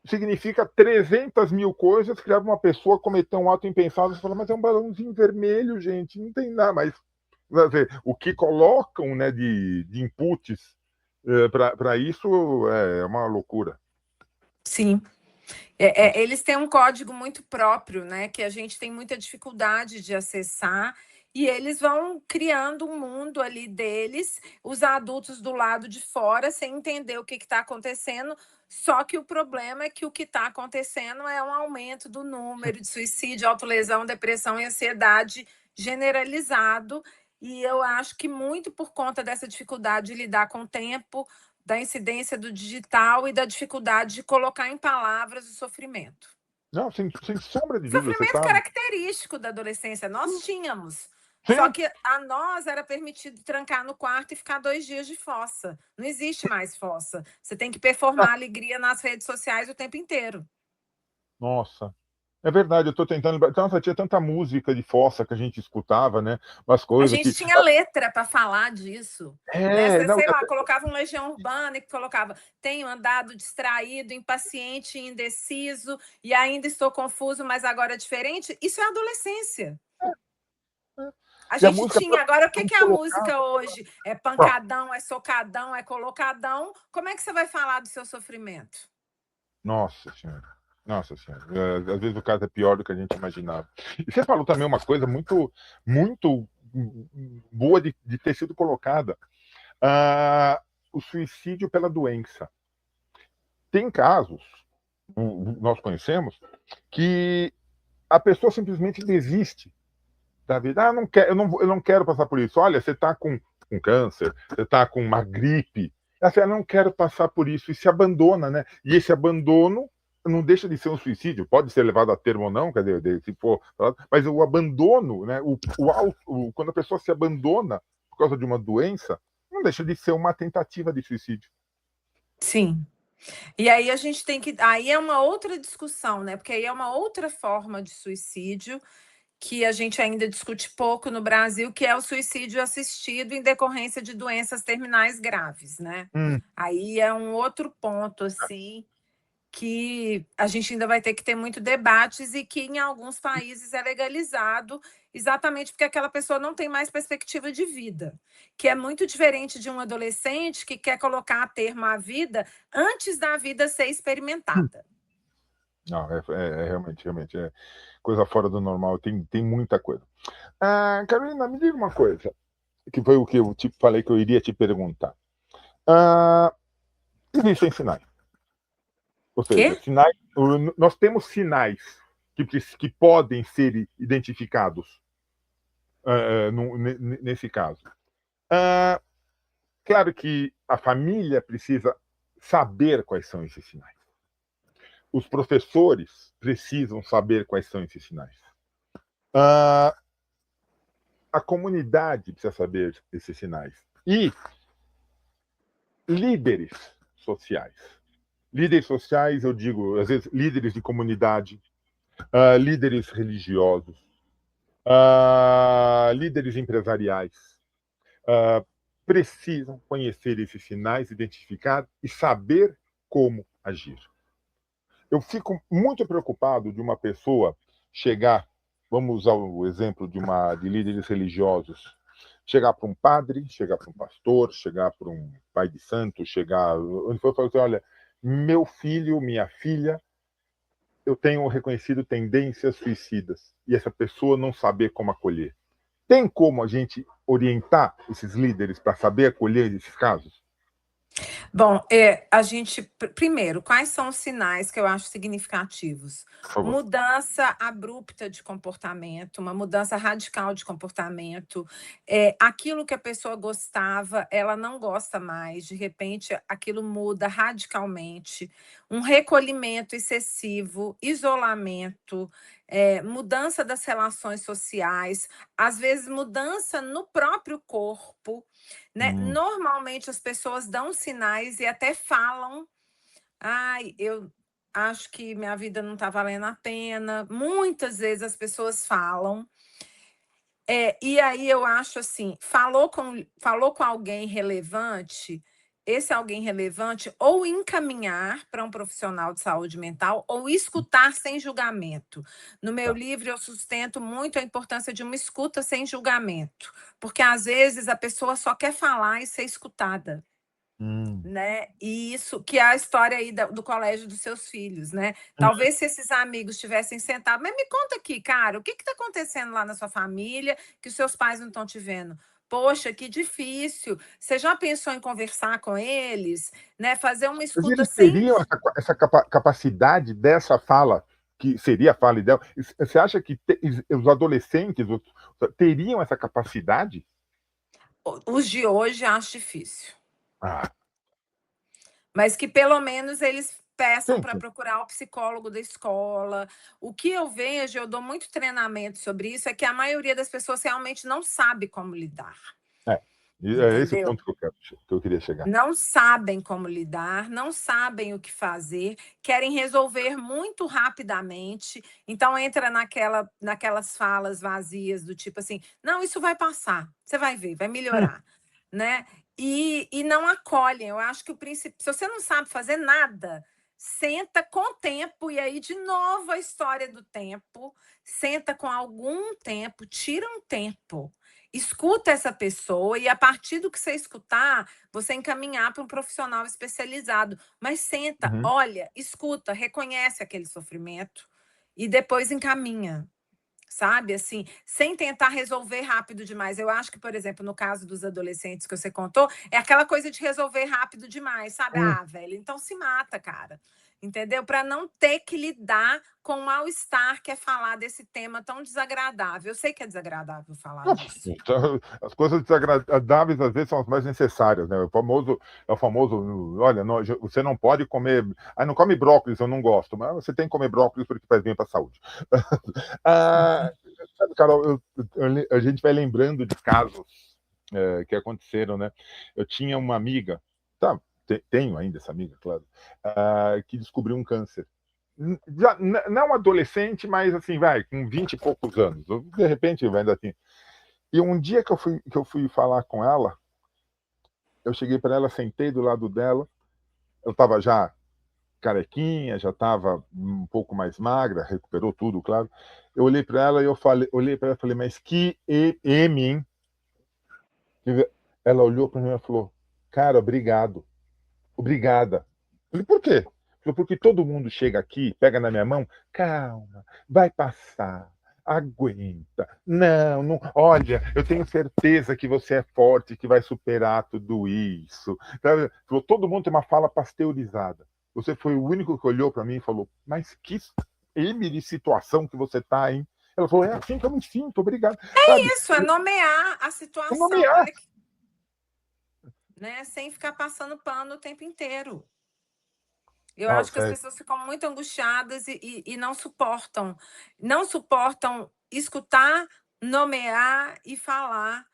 [SPEAKER 1] significa 300 mil coisas que levam uma pessoa a cometer um ato impensado. Você fala, mas é um balãozinho vermelho, gente, não tem nada. Mas o que colocam, né, de inputs para isso é uma loucura.
[SPEAKER 2] Sim. Eles têm um código muito próprio, né, que a gente tem muita dificuldade de acessar, e eles vão criando um mundo ali deles, os adultos do lado de fora, sem entender o que está acontecendo. Só que o problema é que o que está acontecendo é um aumento do número de suicídio, autolesão, depressão e ansiedade generalizado. E eu acho que muito por conta dessa dificuldade de lidar com o tempo, da incidência do digital e da dificuldade de colocar em palavras o sofrimento.
[SPEAKER 1] Não, sem sombra de dúvida, você
[SPEAKER 2] Sofrimento
[SPEAKER 1] está.
[SPEAKER 2] característico da adolescência, nós tínhamos. Só
[SPEAKER 1] Sim,
[SPEAKER 2] que a nós era permitido trancar no quarto e ficar 2 dias de fossa. Não existe mais fossa. Você tem que performar alegria nas redes sociais o tempo inteiro.
[SPEAKER 1] nossa. É verdade, eu estou tentando lembrar. Nossa, tinha tanta música de fossa que a gente escutava, né? Umas
[SPEAKER 2] A
[SPEAKER 1] coisas
[SPEAKER 2] gente
[SPEAKER 1] que.
[SPEAKER 2] tinha letra para falar disso. Né?
[SPEAKER 1] É,
[SPEAKER 2] Você,
[SPEAKER 1] não,
[SPEAKER 2] sei lá, colocava um Legião Urbana e colocava: tenho andado distraído, impaciente, indeciso e ainda estou confuso, mas agora é diferente. Isso é adolescência. A
[SPEAKER 1] e a
[SPEAKER 2] gente
[SPEAKER 1] música
[SPEAKER 2] tinha. Agora, o que é a
[SPEAKER 1] colocava.
[SPEAKER 2] música hoje? É pancadão, é socadão, é colocadão. Como é que você vai falar do seu sofrimento?
[SPEAKER 1] Nossa senhora. Nossa senhora. Às vezes o caso é pior do que a gente imaginava. E você falou também uma coisa muito boa de ter sido colocada. O suicídio pela doença. Tem casos, nós conhecemos, que a pessoa simplesmente desiste da vida. Não quero, eu não quero passar por isso. Olha, você está com câncer, você está com uma gripe. Ela fala, eu não quero passar por isso, e se abandona, né? E esse abandono não deixa de ser um suicídio, pode ser levado a termo ou não, quer dizer, se for, mas o abandono, né? Quando a pessoa se abandona por causa de uma doença, não deixa de ser uma tentativa de suicídio.
[SPEAKER 2] Sim. E aí a gente tem que. Aí é uma outra discussão, né? Porque aí é uma outra forma de suicídio que a gente ainda discute pouco no Brasil, que é o suicídio assistido em decorrência de doenças terminais graves, né? Aí é um outro ponto, assim, que a gente ainda vai ter que ter muito debates e que em alguns países é legalizado, exatamente porque aquela pessoa não tem mais perspectiva de vida, que é muito diferente de um adolescente que quer colocar a termo à vida antes da vida ser experimentada.
[SPEAKER 1] Não, realmente é coisa fora do normal, tem muita coisa. Carolina, me diga uma coisa, que foi o que eu te falei que eu iria te perguntar. Ah, existem sinais, ou seja,
[SPEAKER 2] Quê?
[SPEAKER 1] nós temos sinais que podem ser identificados nesse caso. Ah, claro que a família precisa saber quais são esses sinais. Os professores precisam saber quais são esses sinais. Ah, a comunidade precisa saber esses sinais. E líderes sociais. Líderes sociais, eu digo, às vezes, líderes de comunidade, líderes religiosos, líderes empresariais, precisam conhecer esses sinais, identificar e saber como agir. Eu fico muito preocupado de uma pessoa chegar, vamos usar o exemplo de líderes religiosos, chegar para um padre, chegar para um pastor, chegar para um pai de santo, chegar onde for, falar assim, olha, meu filho, minha filha, eu tenho reconhecido tendências suicidas, e essa pessoa não saber como acolher. Tem como a gente orientar esses líderes para saber acolher esses casos?
[SPEAKER 2] Bom, a gente, primeiro, quais são os sinais que eu acho significativos?
[SPEAKER 1] Por favor.
[SPEAKER 2] Mudança abrupta de comportamento, uma mudança radical de comportamento. Aquilo que a pessoa gostava, ela não gosta mais, de repente aquilo muda radicalmente. Um recolhimento excessivo, isolamento, mudança das relações sociais, às vezes mudança no próprio corpo, né?
[SPEAKER 1] Hum,
[SPEAKER 2] Normalmente as pessoas dão sinais e até falam: "Ai, eu acho que minha vida não está valendo a pena". Muitas vezes as pessoas falam. E aí eu acho assim, falou com alguém relevante, esse alguém relevante ou encaminhar para um profissional de saúde mental ou escutar sem julgamento. No meu
[SPEAKER 1] Tá.
[SPEAKER 2] livro, eu sustento muito a importância de uma escuta sem julgamento, porque às vezes a pessoa só quer falar e ser escutada.
[SPEAKER 1] Hum.
[SPEAKER 2] Né? E isso que é a história aí do colégio dos seus filhos, né?
[SPEAKER 1] Hum.
[SPEAKER 2] Talvez se esses amigos tivessem sentado, mas me conta aqui, cara, o que está acontecendo lá na sua família que os seus pais não estão te vendo? Poxa, que difícil. Você já pensou em conversar com eles, né? Fazer uma
[SPEAKER 1] Mas
[SPEAKER 2] escuta
[SPEAKER 1] eles
[SPEAKER 2] sem.
[SPEAKER 1] teriam essa capacidade dessa fala, que seria a fala ideal? Você acha que os adolescentes teriam essa capacidade?
[SPEAKER 2] Os de hoje acho difícil.
[SPEAKER 1] Ah,
[SPEAKER 2] Mas que pelo menos eles peçam
[SPEAKER 1] sim,
[SPEAKER 2] para
[SPEAKER 1] sim.
[SPEAKER 2] procurar o psicólogo da escola. O que eu vejo, eu dou muito treinamento sobre isso, é que a maioria das pessoas realmente não sabe como lidar,
[SPEAKER 1] É, é esse o
[SPEAKER 2] entendeu?
[SPEAKER 1] ponto que eu queria chegar.
[SPEAKER 2] Não sabem como lidar, não sabem o que fazer, querem resolver muito rapidamente, então entra naquelas falas vazias do tipo assim: "Não, isso vai passar, você vai ver, vai
[SPEAKER 1] Hum.
[SPEAKER 2] melhorar", né. E não acolhem. Eu acho que o princípio, se você não sabe fazer nada, senta com o tempo, e aí de novo a história do tempo, senta com algum tempo, tira um tempo, escuta essa pessoa e a partir do que você escutar, você encaminhar para um profissional especializado. Mas senta,
[SPEAKER 1] Uhum.
[SPEAKER 2] olha, escuta, reconhece aquele sofrimento e depois encaminha, sabe? Assim, sem tentar resolver rápido demais. Eu acho que, por exemplo, no caso dos adolescentes que você contou, é aquela coisa de resolver rápido demais, sabe?
[SPEAKER 1] Hum.
[SPEAKER 2] Ah, velho, então se mata, cara. Entendeu? Para não ter que lidar com o mal-estar que é falar desse tema tão desagradável. Eu sei que é desagradável falar disso.
[SPEAKER 1] Então, as coisas desagradáveis às vezes são as mais necessárias, né? O famoso, olha, você não pode comer, não come brócolis, eu não gosto, mas você tem que comer brócolis porque faz bem para a saúde. ah, Sabe, Carol, a gente vai lembrando de casos que aconteceram, né? Eu tinha uma amiga, tá, tenho ainda essa amiga, claro, que descobriu um câncer. Já, não adolescente, mas assim, vai, com 20 e poucos anos. De repente, ainda assim. E um dia que eu fui falar com ela, eu cheguei para ela, sentei do lado dela, eu estava já carequinha, já estava um pouco mais magra, recuperou tudo, claro. Eu olhei para ela e olhei para ela e falei, mas que M, hein? Ela olhou para mim e falou, cara, obrigado, obrigada. Eu falei, por quê? Falou, porque todo mundo chega aqui, pega na minha mão, calma, vai passar, aguenta. Não, não, olha, eu tenho certeza que você é forte, que vai superar tudo isso. Falou, todo mundo tem uma fala pasteurizada. Você foi o único que olhou para mim e falou, mas que M de situação que você tá, hein? Ela falou, é assim que eu me sinto, obrigado. Sabe?
[SPEAKER 2] Isso é nomear a situação.
[SPEAKER 1] Nomear.
[SPEAKER 2] Olha, né? Sem ficar passando pano o tempo inteiro. Eu acho que as
[SPEAKER 1] Nossa, é.
[SPEAKER 2] pessoas ficam muito angustiadas e não suportam escutar, nomear e falar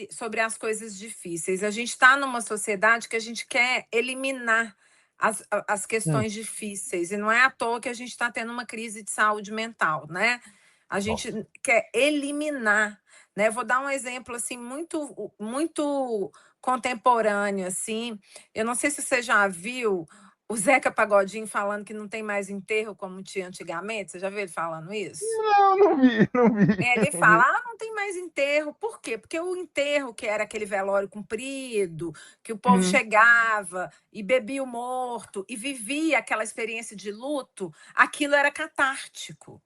[SPEAKER 2] sobre as coisas difíceis. A gente está numa sociedade que a gente quer eliminar as
[SPEAKER 1] Hum,
[SPEAKER 2] questões difíceis, e não é à toa que a gente está tendo uma crise de saúde mental, né? A gente
[SPEAKER 1] nossa.
[SPEAKER 2] quer eliminar, né? Vou dar um exemplo assim muito contemporâneo assim. Eu não sei se você já viu o Zeca Pagodinho falando que não tem mais enterro como tinha antigamente. Você já viu ele falando isso?
[SPEAKER 1] Não, não vi, não vi,
[SPEAKER 2] Ele
[SPEAKER 1] não vi.
[SPEAKER 2] fala: "Ah, não tem mais enterro". Por quê? Porque o enterro, que era aquele velório comprido, que o povo
[SPEAKER 1] Uhum,
[SPEAKER 2] chegava e bebia o morto e vivia aquela experiência de luto, aquilo era catártico.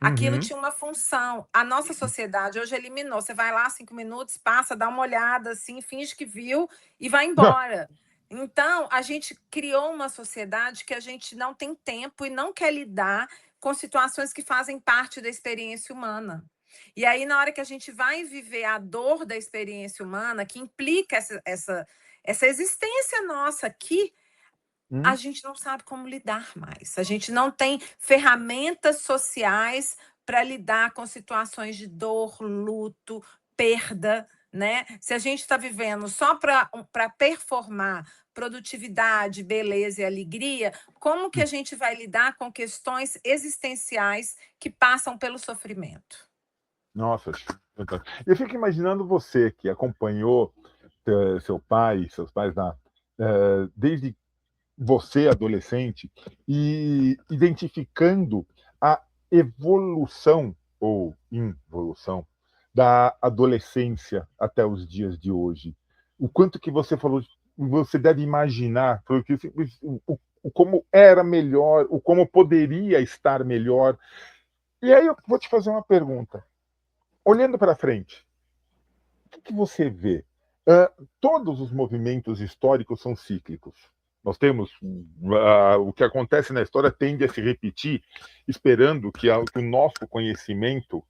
[SPEAKER 2] Aquilo
[SPEAKER 1] uhum.
[SPEAKER 2] tinha uma função. A nossa sociedade hoje eliminou. Você vai lá 5 minutos, passa, dá uma olhada assim, finge que viu e vai embora. Então, a gente criou uma sociedade que a gente não tem tempo e não quer lidar com situações que fazem parte da experiência humana. E aí, na hora que a gente vai viver a dor da experiência humana, que implica essa existência nossa aqui, a
[SPEAKER 1] Hum.
[SPEAKER 2] gente não sabe como lidar mais. A gente não tem ferramentas sociais para lidar com situações de dor, luto, perda, né? Se a gente está vivendo só para performar produtividade, beleza e alegria, como que a gente vai lidar com questões existenciais que passam pelo sofrimento?
[SPEAKER 1] Nossa, eu fico imaginando você que acompanhou. seu pai, seus pais, desde você, adolescente, e identificando a evolução ou involução da adolescência até os dias de hoje. O quanto que você falou, você deve imaginar, porque o como era melhor, o como poderia estar melhor. E aí eu vou te fazer uma pergunta. Olhando para frente, o que você vê? Todos os movimentos históricos são cíclicos. Nós temos o que acontece na história tende a se repetir, esperando que o nosso conhecimento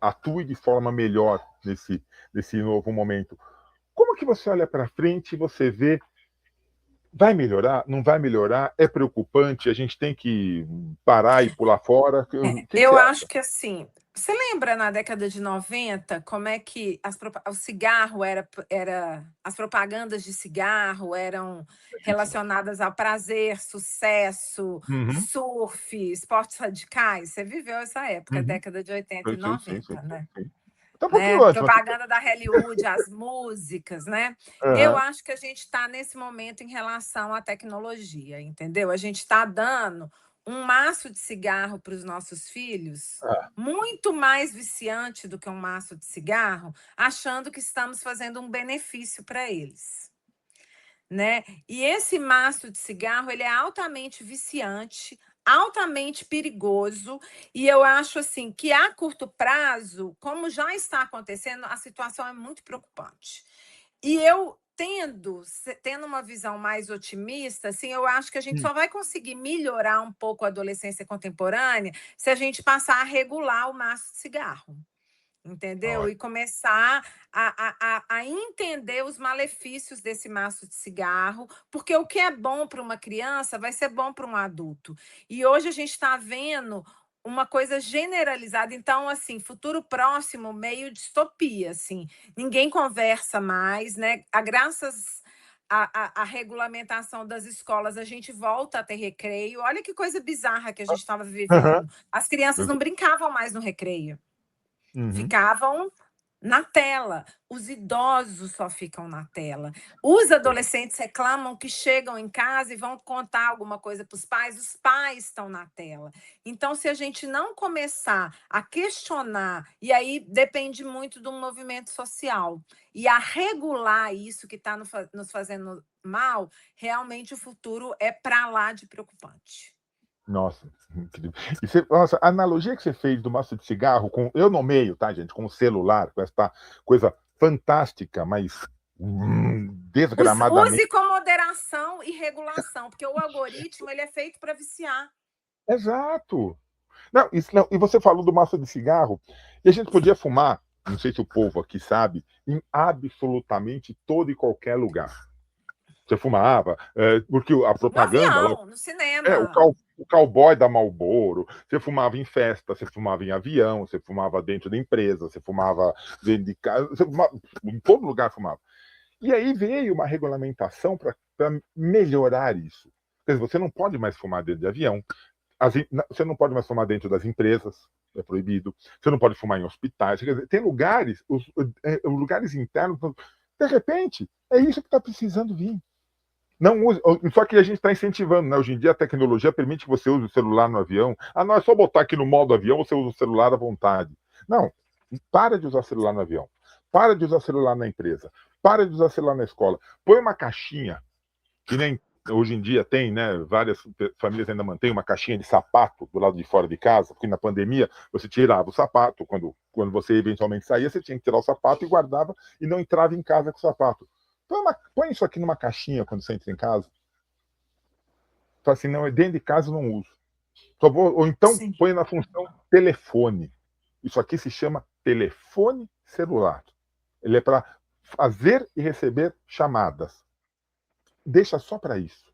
[SPEAKER 1] atue de forma melhor nesse novo momento. Como que você olha para frente e você vê, vai melhorar? Não vai melhorar? É preocupante? A gente tem que parar e pular fora? O que
[SPEAKER 2] Eu
[SPEAKER 1] você
[SPEAKER 2] acho
[SPEAKER 1] acha?
[SPEAKER 2] que assim, você lembra na década de 90 como é que o cigarro as propagandas de cigarro eram relacionadas ao prazer, sucesso,
[SPEAKER 1] Uhum,
[SPEAKER 2] surf, esportes radicais? Você viveu essa época,
[SPEAKER 1] uhum.
[SPEAKER 2] década de 80 e
[SPEAKER 1] Sim, sim, sim,
[SPEAKER 2] 90, né?
[SPEAKER 1] sim. Até um pouquinho
[SPEAKER 2] Né?
[SPEAKER 1] antes, mas...
[SPEAKER 2] Propaganda da Hollywood, as músicas, né? Eu
[SPEAKER 1] Uhum.
[SPEAKER 2] acho que a gente está nesse momento em relação à tecnologia, entendeu? A gente está dando um maço de cigarro para os nossos filhos,
[SPEAKER 1] Ah,
[SPEAKER 2] muito mais viciante do que um maço de cigarro, achando que estamos fazendo um benefício para eles. Né? E esse maço de cigarro, ele é altamente viciante, altamente perigoso, e eu acho assim que a curto prazo, como já está acontecendo, a situação é muito preocupante. E eu tendo uma visão mais otimista, assim, eu acho que a gente
[SPEAKER 1] hum,
[SPEAKER 2] só vai conseguir melhorar um pouco a adolescência contemporânea se a gente passar a regular o maço de cigarro. Entendeu? E
[SPEAKER 1] ótimo.
[SPEAKER 2] começar a entender os malefícios desse maço de cigarro, porque o que é bom para uma criança vai ser bom para um adulto. E hoje a gente está vendo uma coisa generalizada, então, assim, futuro próximo, meio distopia, assim, ninguém conversa mais, né? Graças à regulamentação das escolas, a gente volta a ter recreio. Olha que coisa bizarra que a gente estava
[SPEAKER 1] Aham.
[SPEAKER 2] vivendo. As crianças não brincavam mais no recreio.
[SPEAKER 1] Uhum.
[SPEAKER 2] Ficavam na tela. Os idosos só ficam na tela. Os adolescentes reclamam que chegam em casa e vão contar alguma coisa para os pais estão na tela. Então, se a gente não começar a questionar, e aí depende muito do movimento social, e a regular isso que está nos fazendo mal, realmente o futuro é para lá de preocupante.
[SPEAKER 1] Nossa, incrível. E nossa, a analogia que você fez do maço de cigarro com, eu nomeio, tá, gente, com o celular, com essa coisa fantástica, mas desgramadamente.
[SPEAKER 2] Use com moderação e regulação, porque o algoritmo ele é feito para viciar.
[SPEAKER 1] Exato. Não, isso não, e você falou do maço de cigarro, e a gente podia fumar, não sei se o povo aqui sabe, em absolutamente todo e qualquer lugar. Você fumava, porque a
[SPEAKER 2] No
[SPEAKER 1] propaganda lá,
[SPEAKER 2] avião, no cinema.
[SPEAKER 1] o cowboy da Marlboro, você fumava em festa, você fumava em avião, você fumava dentro da empresa, você fumava dentro de casa, você fumava, em todo lugar fumava. E aí veio uma regulamentação para melhorar isso. Quer dizer, você não pode mais fumar dentro de avião, você não pode mais fumar dentro das empresas, é proibido, você não pode fumar em hospitais, quer dizer, tem lugares, os lugares internos, de repente, é isso que está precisando vir. Não use, só que a gente está incentivando, né? Hoje em dia a tecnologia permite que você use o celular no avião. Ah, não, é só botar aqui no modo avião, você usa o celular à vontade. Não, para de usar celular no avião. Para de usar celular na empresa. Para de usar celular na escola. Põe uma caixinha, que nem hoje em dia tem, né? Várias famílias ainda mantêm uma caixinha de sapato do lado de fora de casa, porque na pandemia você tirava o sapato, quando você eventualmente saía, você tinha que tirar o sapato e guardava e não entrava em casa com o sapato. Põe isso aqui numa caixinha quando você entra em casa. Fala assim, não, dentro de casa eu não uso. Ou então
[SPEAKER 2] Sim.
[SPEAKER 1] põe na função telefone. Isso aqui se chama telefone celular. Ele é para fazer e receber chamadas. Deixa só para isso.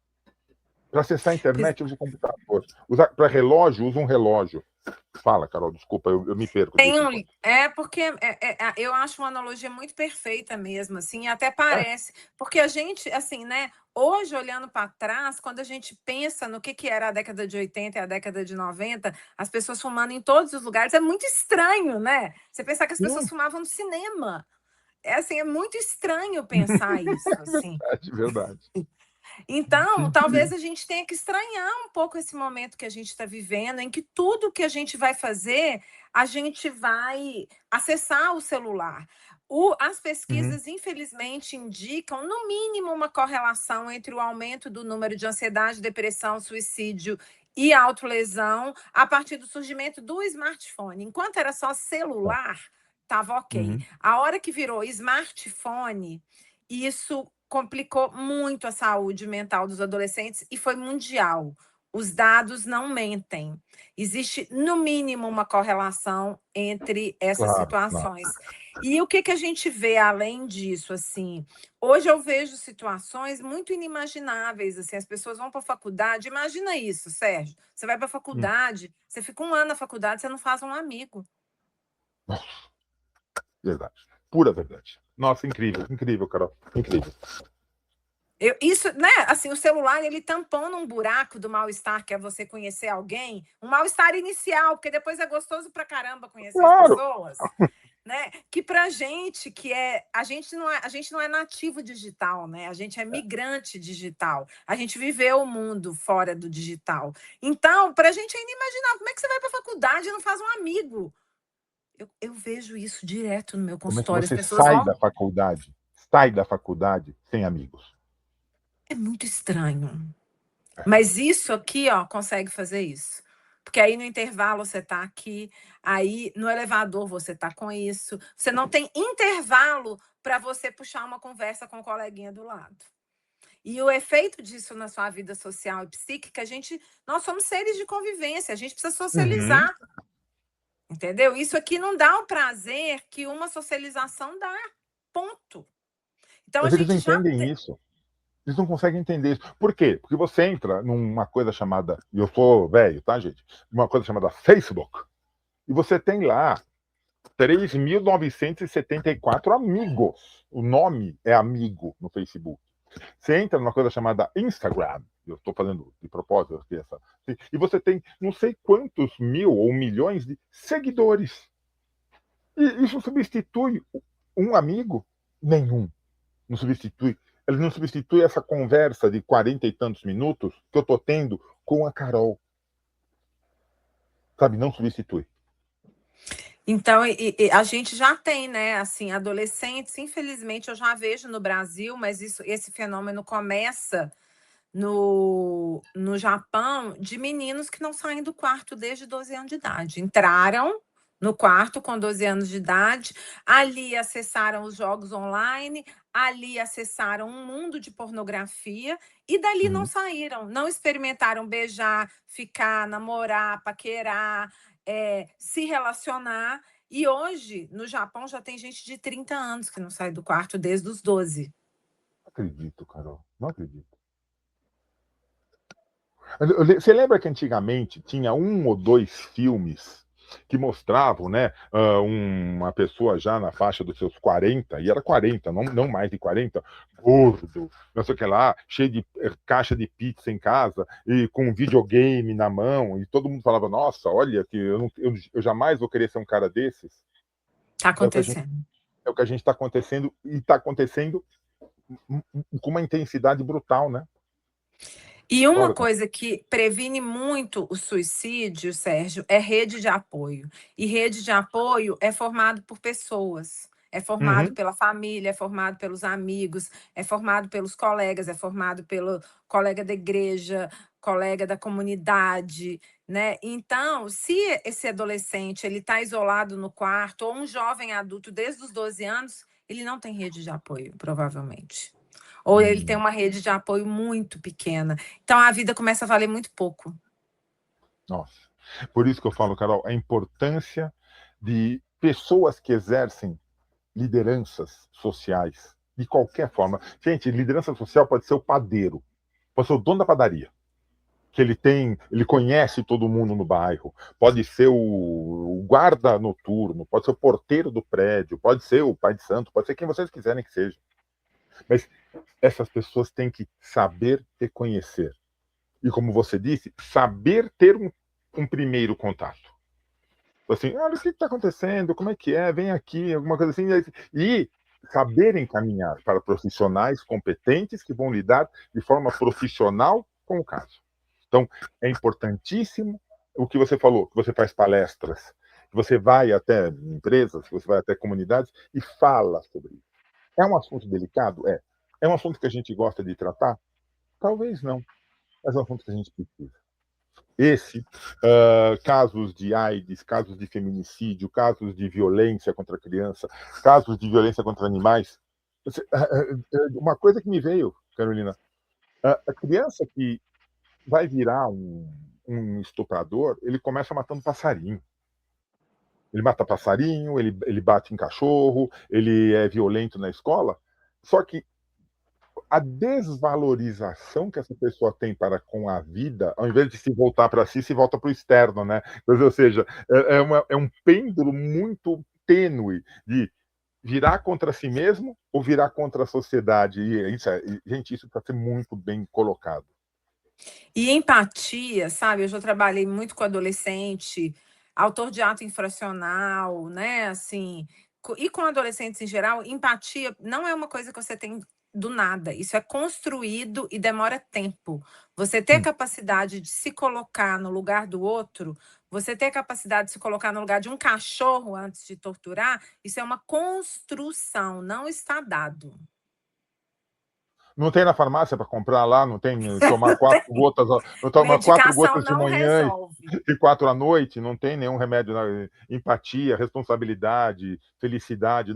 [SPEAKER 1] Para acessar a internet, usa o computador. Para relógio, usa um relógio. Fala, Carol, desculpa, eu me perco de vez em quando.
[SPEAKER 2] Porque eu acho uma analogia muito perfeita mesmo, assim, até
[SPEAKER 1] É,
[SPEAKER 2] parece, porque a gente, assim, né, hoje olhando para trás, quando a gente pensa no que era a década de 80 e a década de 90, as pessoas fumando em todos os lugares, é muito estranho, né? Você pensar que as pessoas
[SPEAKER 1] sim,
[SPEAKER 2] fumavam no cinema. assim, é muito estranho pensar isso, assim.
[SPEAKER 1] Verdade, verdade.
[SPEAKER 2] Então, talvez
[SPEAKER 1] Incrível.
[SPEAKER 2] a gente tenha que estranhar um pouco esse momento que a gente está vivendo, em que tudo que a gente vai fazer, a gente vai acessar o celular. As
[SPEAKER 1] Uhum.
[SPEAKER 2] pesquisas, infelizmente, indicam, no mínimo, uma correlação entre o aumento do número de ansiedade, depressão, suicídio e autolesão a partir do surgimento do smartphone. Enquanto era só
[SPEAKER 1] Tá.
[SPEAKER 2] celular, estava ok.
[SPEAKER 1] Uhum.
[SPEAKER 2] A hora que virou smartphone, isso complicou muito a saúde mental dos adolescentes e foi mundial. Os dados não mentem. Existe, no mínimo, uma correlação entre essas
[SPEAKER 1] Claro, claro.
[SPEAKER 2] situações. E o que, que a gente vê além disso? Assim, hoje eu vejo situações muito inimagináveis. Assim, as pessoas vão para a faculdade. Imagina isso, Sérgio. Você vai para a
[SPEAKER 1] Hum.
[SPEAKER 2] faculdade, você fica um ano na faculdade, você não faz um amigo.
[SPEAKER 1] Verdade. Pura verdade. Nossa, incrível, incrível, Carol. Incrível.
[SPEAKER 2] Isso, né? Assim, o celular ele tampona um buraco do mal-estar, que é você conhecer alguém, um mal-estar inicial, porque depois é gostoso pra caramba conhecer as
[SPEAKER 1] Claro.
[SPEAKER 2] pessoas, né? Que pra gente que é, a gente não é nativo digital, né? A gente é migrante digital. A gente viveu o mundo fora do digital. Então, pra gente é inimaginável. Como é que você vai pra faculdade e não faz um amigo? Eu vejo isso direto no meu
[SPEAKER 1] Como é que
[SPEAKER 2] consultório. As
[SPEAKER 1] você
[SPEAKER 2] pessoas vão.
[SPEAKER 1] sai da faculdade sem amigos?
[SPEAKER 2] É muito estranho. Mas isso aqui, ó, consegue fazer isso. Porque aí no intervalo você está aqui, aí no elevador você está com isso. Você não tem intervalo para você puxar uma conversa com o coleguinha do lado. E o efeito disso na sua vida social e psíquica, nós somos seres de convivência, a gente precisa
[SPEAKER 1] Uhum.
[SPEAKER 2] socializar, entendeu? Isso aqui não dá o prazer que uma socialização dá, ponto. Então a
[SPEAKER 1] Mas eles não
[SPEAKER 2] gente já
[SPEAKER 1] entendem isso. Eles não conseguem entender isso. Por quê? Porque você entra numa coisa chamada, e eu sou velho, tá, gente? Uma coisa chamada Facebook. E você tem lá 3.974 amigos. O nome é amigo no Facebook. Você entra numa coisa chamada Instagram. Eu estou falando de propósito aqui essa. E você tem não sei quantos mil ou milhões de seguidores. E isso substitui um amigo? Nenhum. Não substitui. Ele não substitui essa conversa de 40 e tantos minutos que eu estou tendo com a Carol. Sabe? Não substitui.
[SPEAKER 2] Então, a gente já tem, né, assim, adolescentes, infelizmente eu já vejo no Brasil, mas esse fenômeno começa no Japão, de meninos que não saem do quarto desde 12 anos de idade. Entraram no quarto com 12 anos de idade, ali acessaram os jogos online, ali acessaram um mundo de pornografia e dali não
[SPEAKER 1] Uhum.
[SPEAKER 2] saíram, não experimentaram beijar, ficar, namorar, paquerar, se relacionar. E hoje, no Japão, já tem gente de 30 anos que não sai do quarto desde os 12.
[SPEAKER 1] Não acredito, Carol. Não acredito. Você lembra que antigamente tinha um ou dois filmes que mostravam, né, uma pessoa já na faixa dos seus 40, e era 40, não mais de 40, gordo, não sei o que lá, cheio de caixa de pizza em casa, e com um videogame na mão, e todo mundo falava, nossa, olha, que eu jamais vou querer ser um cara desses.
[SPEAKER 2] Tá
[SPEAKER 1] É o que a gente
[SPEAKER 2] acontecendo.
[SPEAKER 1] é o que a gente está acontecendo, e está acontecendo com uma intensidade brutal, né?
[SPEAKER 2] E uma
[SPEAKER 1] Olha,
[SPEAKER 2] coisa que previne muito o suicídio, Sérgio, é rede de apoio. E rede de apoio é formado por pessoas, é formado
[SPEAKER 1] uhum.
[SPEAKER 2] pela família, é formado pelos amigos, é formado pelos colegas, é formado pelo colega da igreja, colega da comunidade, né? Então, se esse adolescente ele está isolado no quarto, ou um jovem adulto desde os 12 anos, ele não tem rede de apoio, provavelmente. Ou ele tem
[SPEAKER 1] Hum.
[SPEAKER 2] uma rede de apoio muito pequena. Então a vida começa a valer muito pouco.
[SPEAKER 1] Nossa. Por isso que eu falo, Carol, a importância de pessoas que exercem lideranças sociais, de qualquer forma. Gente, liderança social pode ser o padeiro, pode ser o dono da padaria, que ele conhece todo mundo no bairro, pode ser o guarda noturno, pode ser o porteiro do prédio, pode ser o pai de santo, pode ser quem vocês quiserem que seja. Mas essas pessoas têm que saber reconhecer. E como você disse, saber ter um primeiro contato. Assim, olha o que está acontecendo, como é que é, vem aqui, alguma coisa assim. E saber encaminhar para profissionais competentes que vão lidar de forma profissional com o caso. Então, é importantíssimo o que você falou, que você faz palestras, que você vai até empresas, que você vai até comunidades e fala sobre isso. É um assunto delicado? É. É um assunto que a gente gosta de tratar? Talvez não, mas é um assunto que a gente precisa. Esse, casos de AIDS, casos de feminicídio, casos de violência contra a criança, casos de violência contra animais. Uma coisa que me veio, Carolina, a criança que vai virar um estuprador, ele começa matando passarinho. Ele mata passarinho, ele bate em cachorro, ele é violento na escola. Só que a desvalorização que essa pessoa tem para com a vida, ao invés de se voltar para si, se volta para o externo, né? Ou seja, é um pêndulo muito tênue de virar contra si mesmo ou virar contra a sociedade. E isso gente, isso precisa ser muito bem colocado.
[SPEAKER 2] E empatia, sabe? Eu já trabalhei muito com adolescente, autor de ato infracional, né? Assim, e com adolescentes em geral, empatia não é uma coisa que você tem do nada. Isso é construído e demora tempo. Você ter capacidade de se colocar no lugar do outro, você ter capacidade de se colocar no lugar de um cachorro antes de torturar, isso é uma construção, não está dado.
[SPEAKER 1] Não tem na farmácia para comprar lá, não tem tomar 4 gotas, não tomar 4
[SPEAKER 2] Medicação
[SPEAKER 1] gotas de
[SPEAKER 2] não
[SPEAKER 1] manhã
[SPEAKER 2] resolve.
[SPEAKER 1] e 4 à noite, não tem nenhum remédio. Empatia, responsabilidade, felicidade,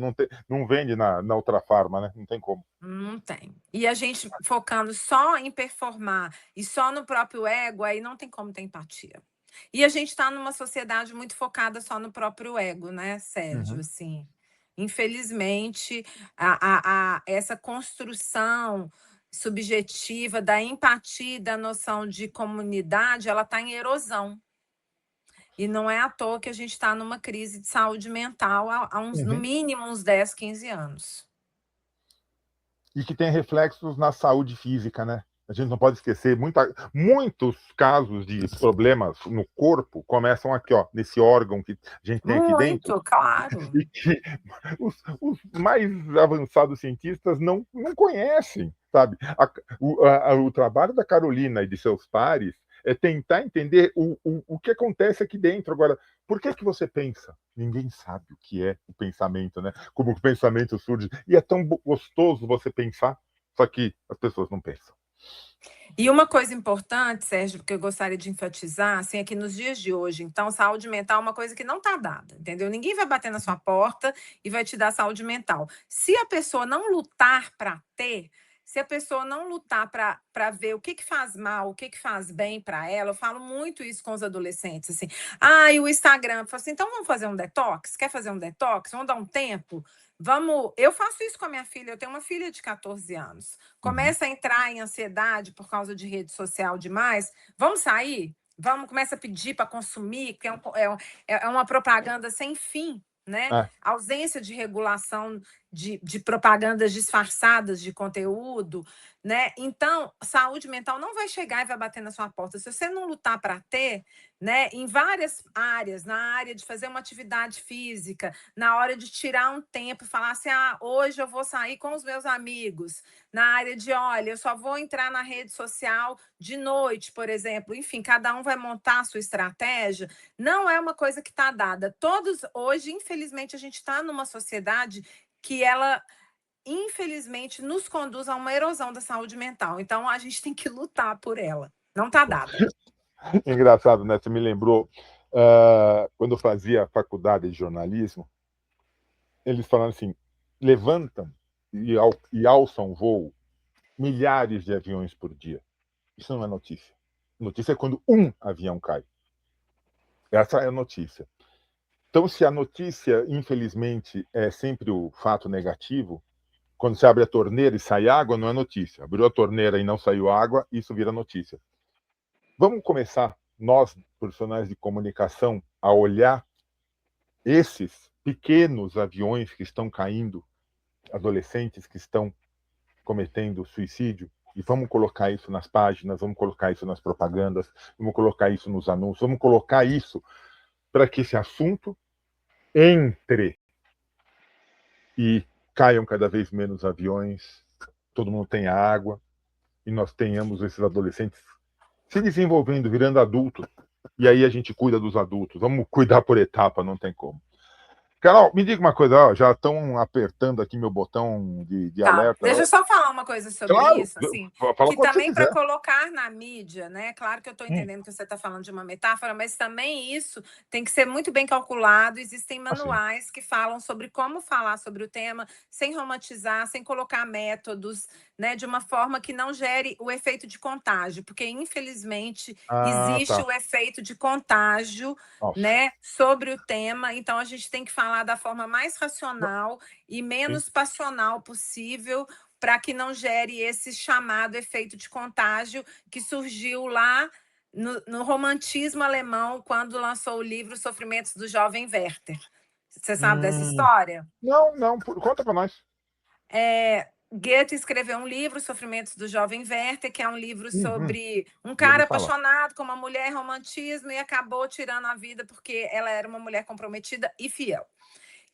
[SPEAKER 1] não vende na outra farma, né? Não tem como.
[SPEAKER 2] Não tem. E a gente focando só em performar e só no próprio ego, aí não tem como ter empatia. E a gente está numa sociedade muito focada só no próprio ego, né, Sérgio? Assim, infelizmente, essa construção subjetiva da empatia, da noção de comunidade, ela está em erosão. E não é à toa que a gente está numa crise de saúde mental há no mínimo uns 10, 15 anos.
[SPEAKER 1] E que tem reflexos na saúde física, né? A gente não pode esquecer, muitos casos de problemas no corpo começam aqui, ó, nesse órgão que a gente tem aqui dentro.
[SPEAKER 2] Muito, claro.
[SPEAKER 1] E que os mais avançados cientistas não conhecem, sabe? O trabalho da Carolina e de seus pares é tentar entender o que acontece aqui dentro. Agora, por que você pensa? Ninguém sabe o que é o pensamento, né? Como o pensamento surge. E é tão gostoso você pensar, só que as pessoas não pensam.
[SPEAKER 2] E uma coisa importante, Sérgio, que eu gostaria de enfatizar, assim, é que nos dias de hoje, então, saúde mental é uma coisa que não está dada, entendeu? Ninguém vai bater na sua porta e vai te dar saúde mental. Se a pessoa não lutar para ter, se a pessoa não lutar para ver o que faz mal, o que faz bem para ela, eu falo muito isso com os adolescentes, assim, e o Instagram, eu falo assim, então vamos fazer um detox? Quer fazer um detox? Vamos dar um tempo? Vamos, eu faço isso com a minha filha, eu tenho uma filha de 14 anos. Começa a entrar em ansiedade por causa de rede social demais. Vamos sair? Vamos, começa a pedir para consumir, que é uma propaganda sem fim, né? Ausência de regulação de propagandas disfarçadas de conteúdo, né? Então, saúde mental não vai chegar e vai bater na sua porta. Se você não lutar para ter, né, em várias áreas, na área de fazer uma atividade física, na hora de tirar um tempo e falar assim: hoje eu vou sair com os meus amigos, na área de, olha, eu só vou entrar na rede social de noite, por exemplo. Enfim, cada um vai montar a sua estratégia. Não é uma coisa que está dada. Todos, hoje, infelizmente, a gente está numa sociedade que ela, infelizmente, nos conduz a uma erosão da saúde mental. Então, a gente tem que lutar por ela. Não está dada.
[SPEAKER 1] Engraçado, né? Você me lembrou, quando eu fazia faculdade de jornalismo, eles falaram assim, levantam e alçam voo milhares de aviões por dia. Isso não é notícia. Notícia é quando um avião cai. Essa é a notícia. Então, se a notícia, infelizmente, é sempre o fato negativo, quando você abre a torneira e sai água, não é notícia. Abriu a torneira e não saiu água, isso vira notícia. Vamos começar, nós, profissionais de comunicação, a olhar esses pequenos aviões que estão caindo, adolescentes que estão cometendo suicídio, e vamos colocar isso nas páginas, vamos colocar isso nas propagandas, vamos colocar isso nos anúncios, vamos colocar isso para que esse assunto entre e caiam cada vez menos aviões, todo mundo tenha água, e nós tenhamos esses adolescentes se desenvolvendo, virando adultos, e aí a gente cuida dos adultos. Vamos cuidar por etapa, não tem como. Carol, me diga uma coisa, ó, já estão apertando aqui meu botão de
[SPEAKER 2] Tá,
[SPEAKER 1] alerta.
[SPEAKER 2] deixa eu só falar uma coisa sobre
[SPEAKER 1] Claro,
[SPEAKER 2] isso, assim,
[SPEAKER 1] fala
[SPEAKER 2] que
[SPEAKER 1] quando você
[SPEAKER 2] também para
[SPEAKER 1] quiser.
[SPEAKER 2] colocar na mídia, né? Claro que eu estou entendendo que você está falando de uma metáfora, mas também isso tem que ser muito bem calculado. Existem
[SPEAKER 1] Assim.
[SPEAKER 2] manuais que falam sobre como falar sobre o tema sem romantizar, sem colocar métodos, né, de uma forma que não gere o efeito de contágio, porque infelizmente
[SPEAKER 1] Ah,
[SPEAKER 2] existe
[SPEAKER 1] tá.
[SPEAKER 2] o efeito de contágio,
[SPEAKER 1] Nossa.
[SPEAKER 2] né, sobre o tema. Então a gente tem que falar da forma mais racional e
[SPEAKER 1] Sim.
[SPEAKER 2] menos passional possível, para que não gere esse chamado efeito de contágio que surgiu lá no romantismo alemão, quando lançou o livro Sofrimentos do Jovem Werther. Você sabe dessa história?
[SPEAKER 1] Não, conta para nós.
[SPEAKER 2] Goethe escreveu um livro, Sofrimentos do Jovem Werther, que é um livro sobre um
[SPEAKER 1] Já ouvi
[SPEAKER 2] cara
[SPEAKER 1] falar.
[SPEAKER 2] apaixonado com uma mulher, romantismo, e acabou tirando a vida porque ela era uma mulher comprometida e fiel.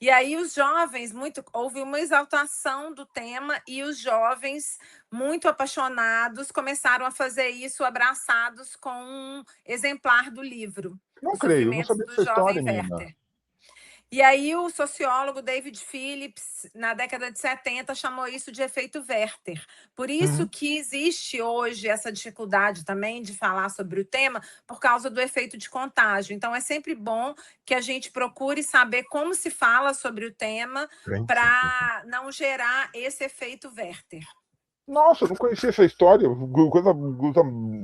[SPEAKER 2] E aí os jovens, houve uma exaltação do tema, e os jovens, muito apaixonados, começaram a fazer isso abraçados com um exemplar do livro,
[SPEAKER 1] Não
[SPEAKER 2] Os
[SPEAKER 1] creio, não
[SPEAKER 2] Sofrimentos
[SPEAKER 1] sabia
[SPEAKER 2] do
[SPEAKER 1] dessa
[SPEAKER 2] Jovem
[SPEAKER 1] história, menina.
[SPEAKER 2] Werther. E aí o sociólogo David Phillips, na década de 70, chamou isso de efeito Werther. Por isso que existe hoje essa dificuldade também de falar sobre o tema, por causa do efeito de contágio. Então é sempre bom que a gente procure saber como se fala sobre o tema para não gerar esse efeito Werther.
[SPEAKER 1] Nossa, eu não conhecia essa história. Coisa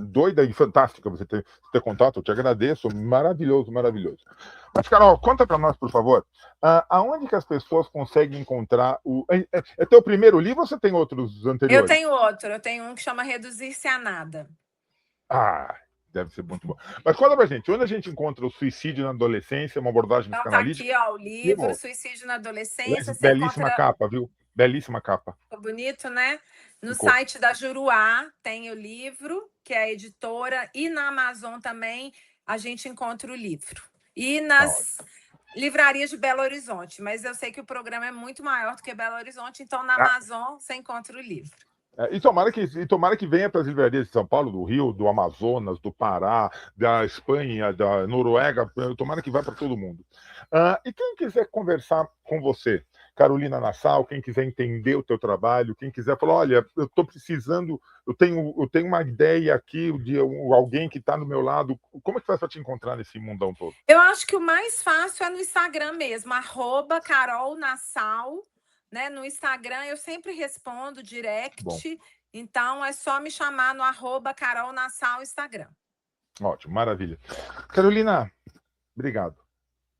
[SPEAKER 1] doida e fantástica você ter contato. Eu te agradeço. Maravilhoso, maravilhoso. Mas, Carol, conta para nós, por favor, aonde que as pessoas conseguem encontrar o... É teu primeiro livro ou você tem outros anteriores?
[SPEAKER 2] Eu tenho outro. Eu tenho um que chama Reduzir-se a Nada.
[SPEAKER 1] Ah, deve ser muito bom. Mas conta pra gente, onde a gente encontra o suicídio na adolescência, uma abordagem
[SPEAKER 2] Então tá
[SPEAKER 1] psicanalítica?
[SPEAKER 2] aqui, ó, o livro Suicídio na Adolescência. Você
[SPEAKER 1] Belíssima
[SPEAKER 2] encontra...
[SPEAKER 1] capa, viu? Belíssima capa.
[SPEAKER 2] Ficou bonito, né? No
[SPEAKER 1] Ficou.
[SPEAKER 2] site da Juruá tem o livro, que é a editora, e na Amazon também a gente encontra o livro. E nas livrarias de Belo Horizonte, mas eu sei que o programa é muito maior do que Belo Horizonte, então na Amazon você encontra o livro.
[SPEAKER 1] E tomara que venha para as livrarias de São Paulo, do Rio, do Amazonas, do Pará, da Espanha, da Noruega, tomara que vá para todo mundo. E quem quiser conversar com você, Carolina Nassau, quem quiser entender o teu trabalho, quem quiser falar, olha, eu estou precisando, eu tenho uma ideia aqui de alguém que está no meu lado, como é que faz para te encontrar nesse mundão todo?
[SPEAKER 2] Eu acho que o mais fácil é no Instagram mesmo, @CarolNassau. Né? No Instagram eu sempre respondo direct, bom. Então é só me chamar no @CarolNassau Instagram.
[SPEAKER 1] Ótimo, maravilha. Carolina, obrigado.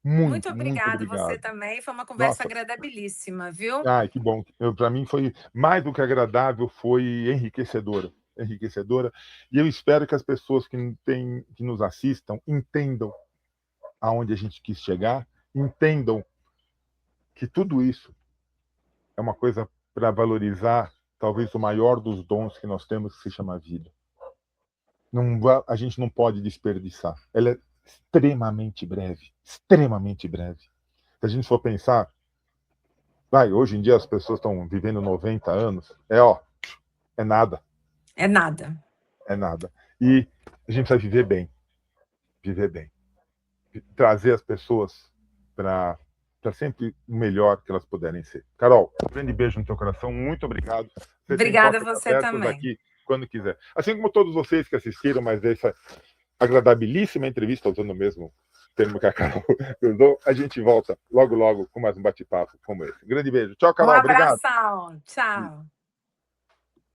[SPEAKER 1] Muito
[SPEAKER 2] obrigada,
[SPEAKER 1] obrigado.
[SPEAKER 2] Você também. Foi uma conversa agradabilíssima, viu?
[SPEAKER 1] Ai, que bom. Para mim foi mais do que agradável, foi enriquecedora. E eu espero que as pessoas que nos assistam entendam aonde a gente quis chegar, entendam que tudo isso é uma coisa para valorizar talvez o maior dos dons que nós temos, que se chama vida. A gente não pode desperdiçar. Ela é extremamente breve, extremamente breve. Se a gente for pensar, hoje em dia as pessoas estão vivendo 90 anos, é nada.
[SPEAKER 2] É nada.
[SPEAKER 1] É nada. E a gente precisa viver bem. Viver bem. Trazer as pessoas para sempre o melhor que elas puderem ser. Carol, um grande beijo no teu coração. Muito obrigado.
[SPEAKER 2] Obrigada a você também.
[SPEAKER 1] Aqui, quando quiser. Assim como todos vocês que assistiram, mas essa agradabilíssima entrevista, usando o mesmo termo que a Carol usou, a gente volta logo, logo com mais um bate-papo como esse. Um grande beijo. Tchau, Carol.
[SPEAKER 2] Um abração. Obrigado. Tchau.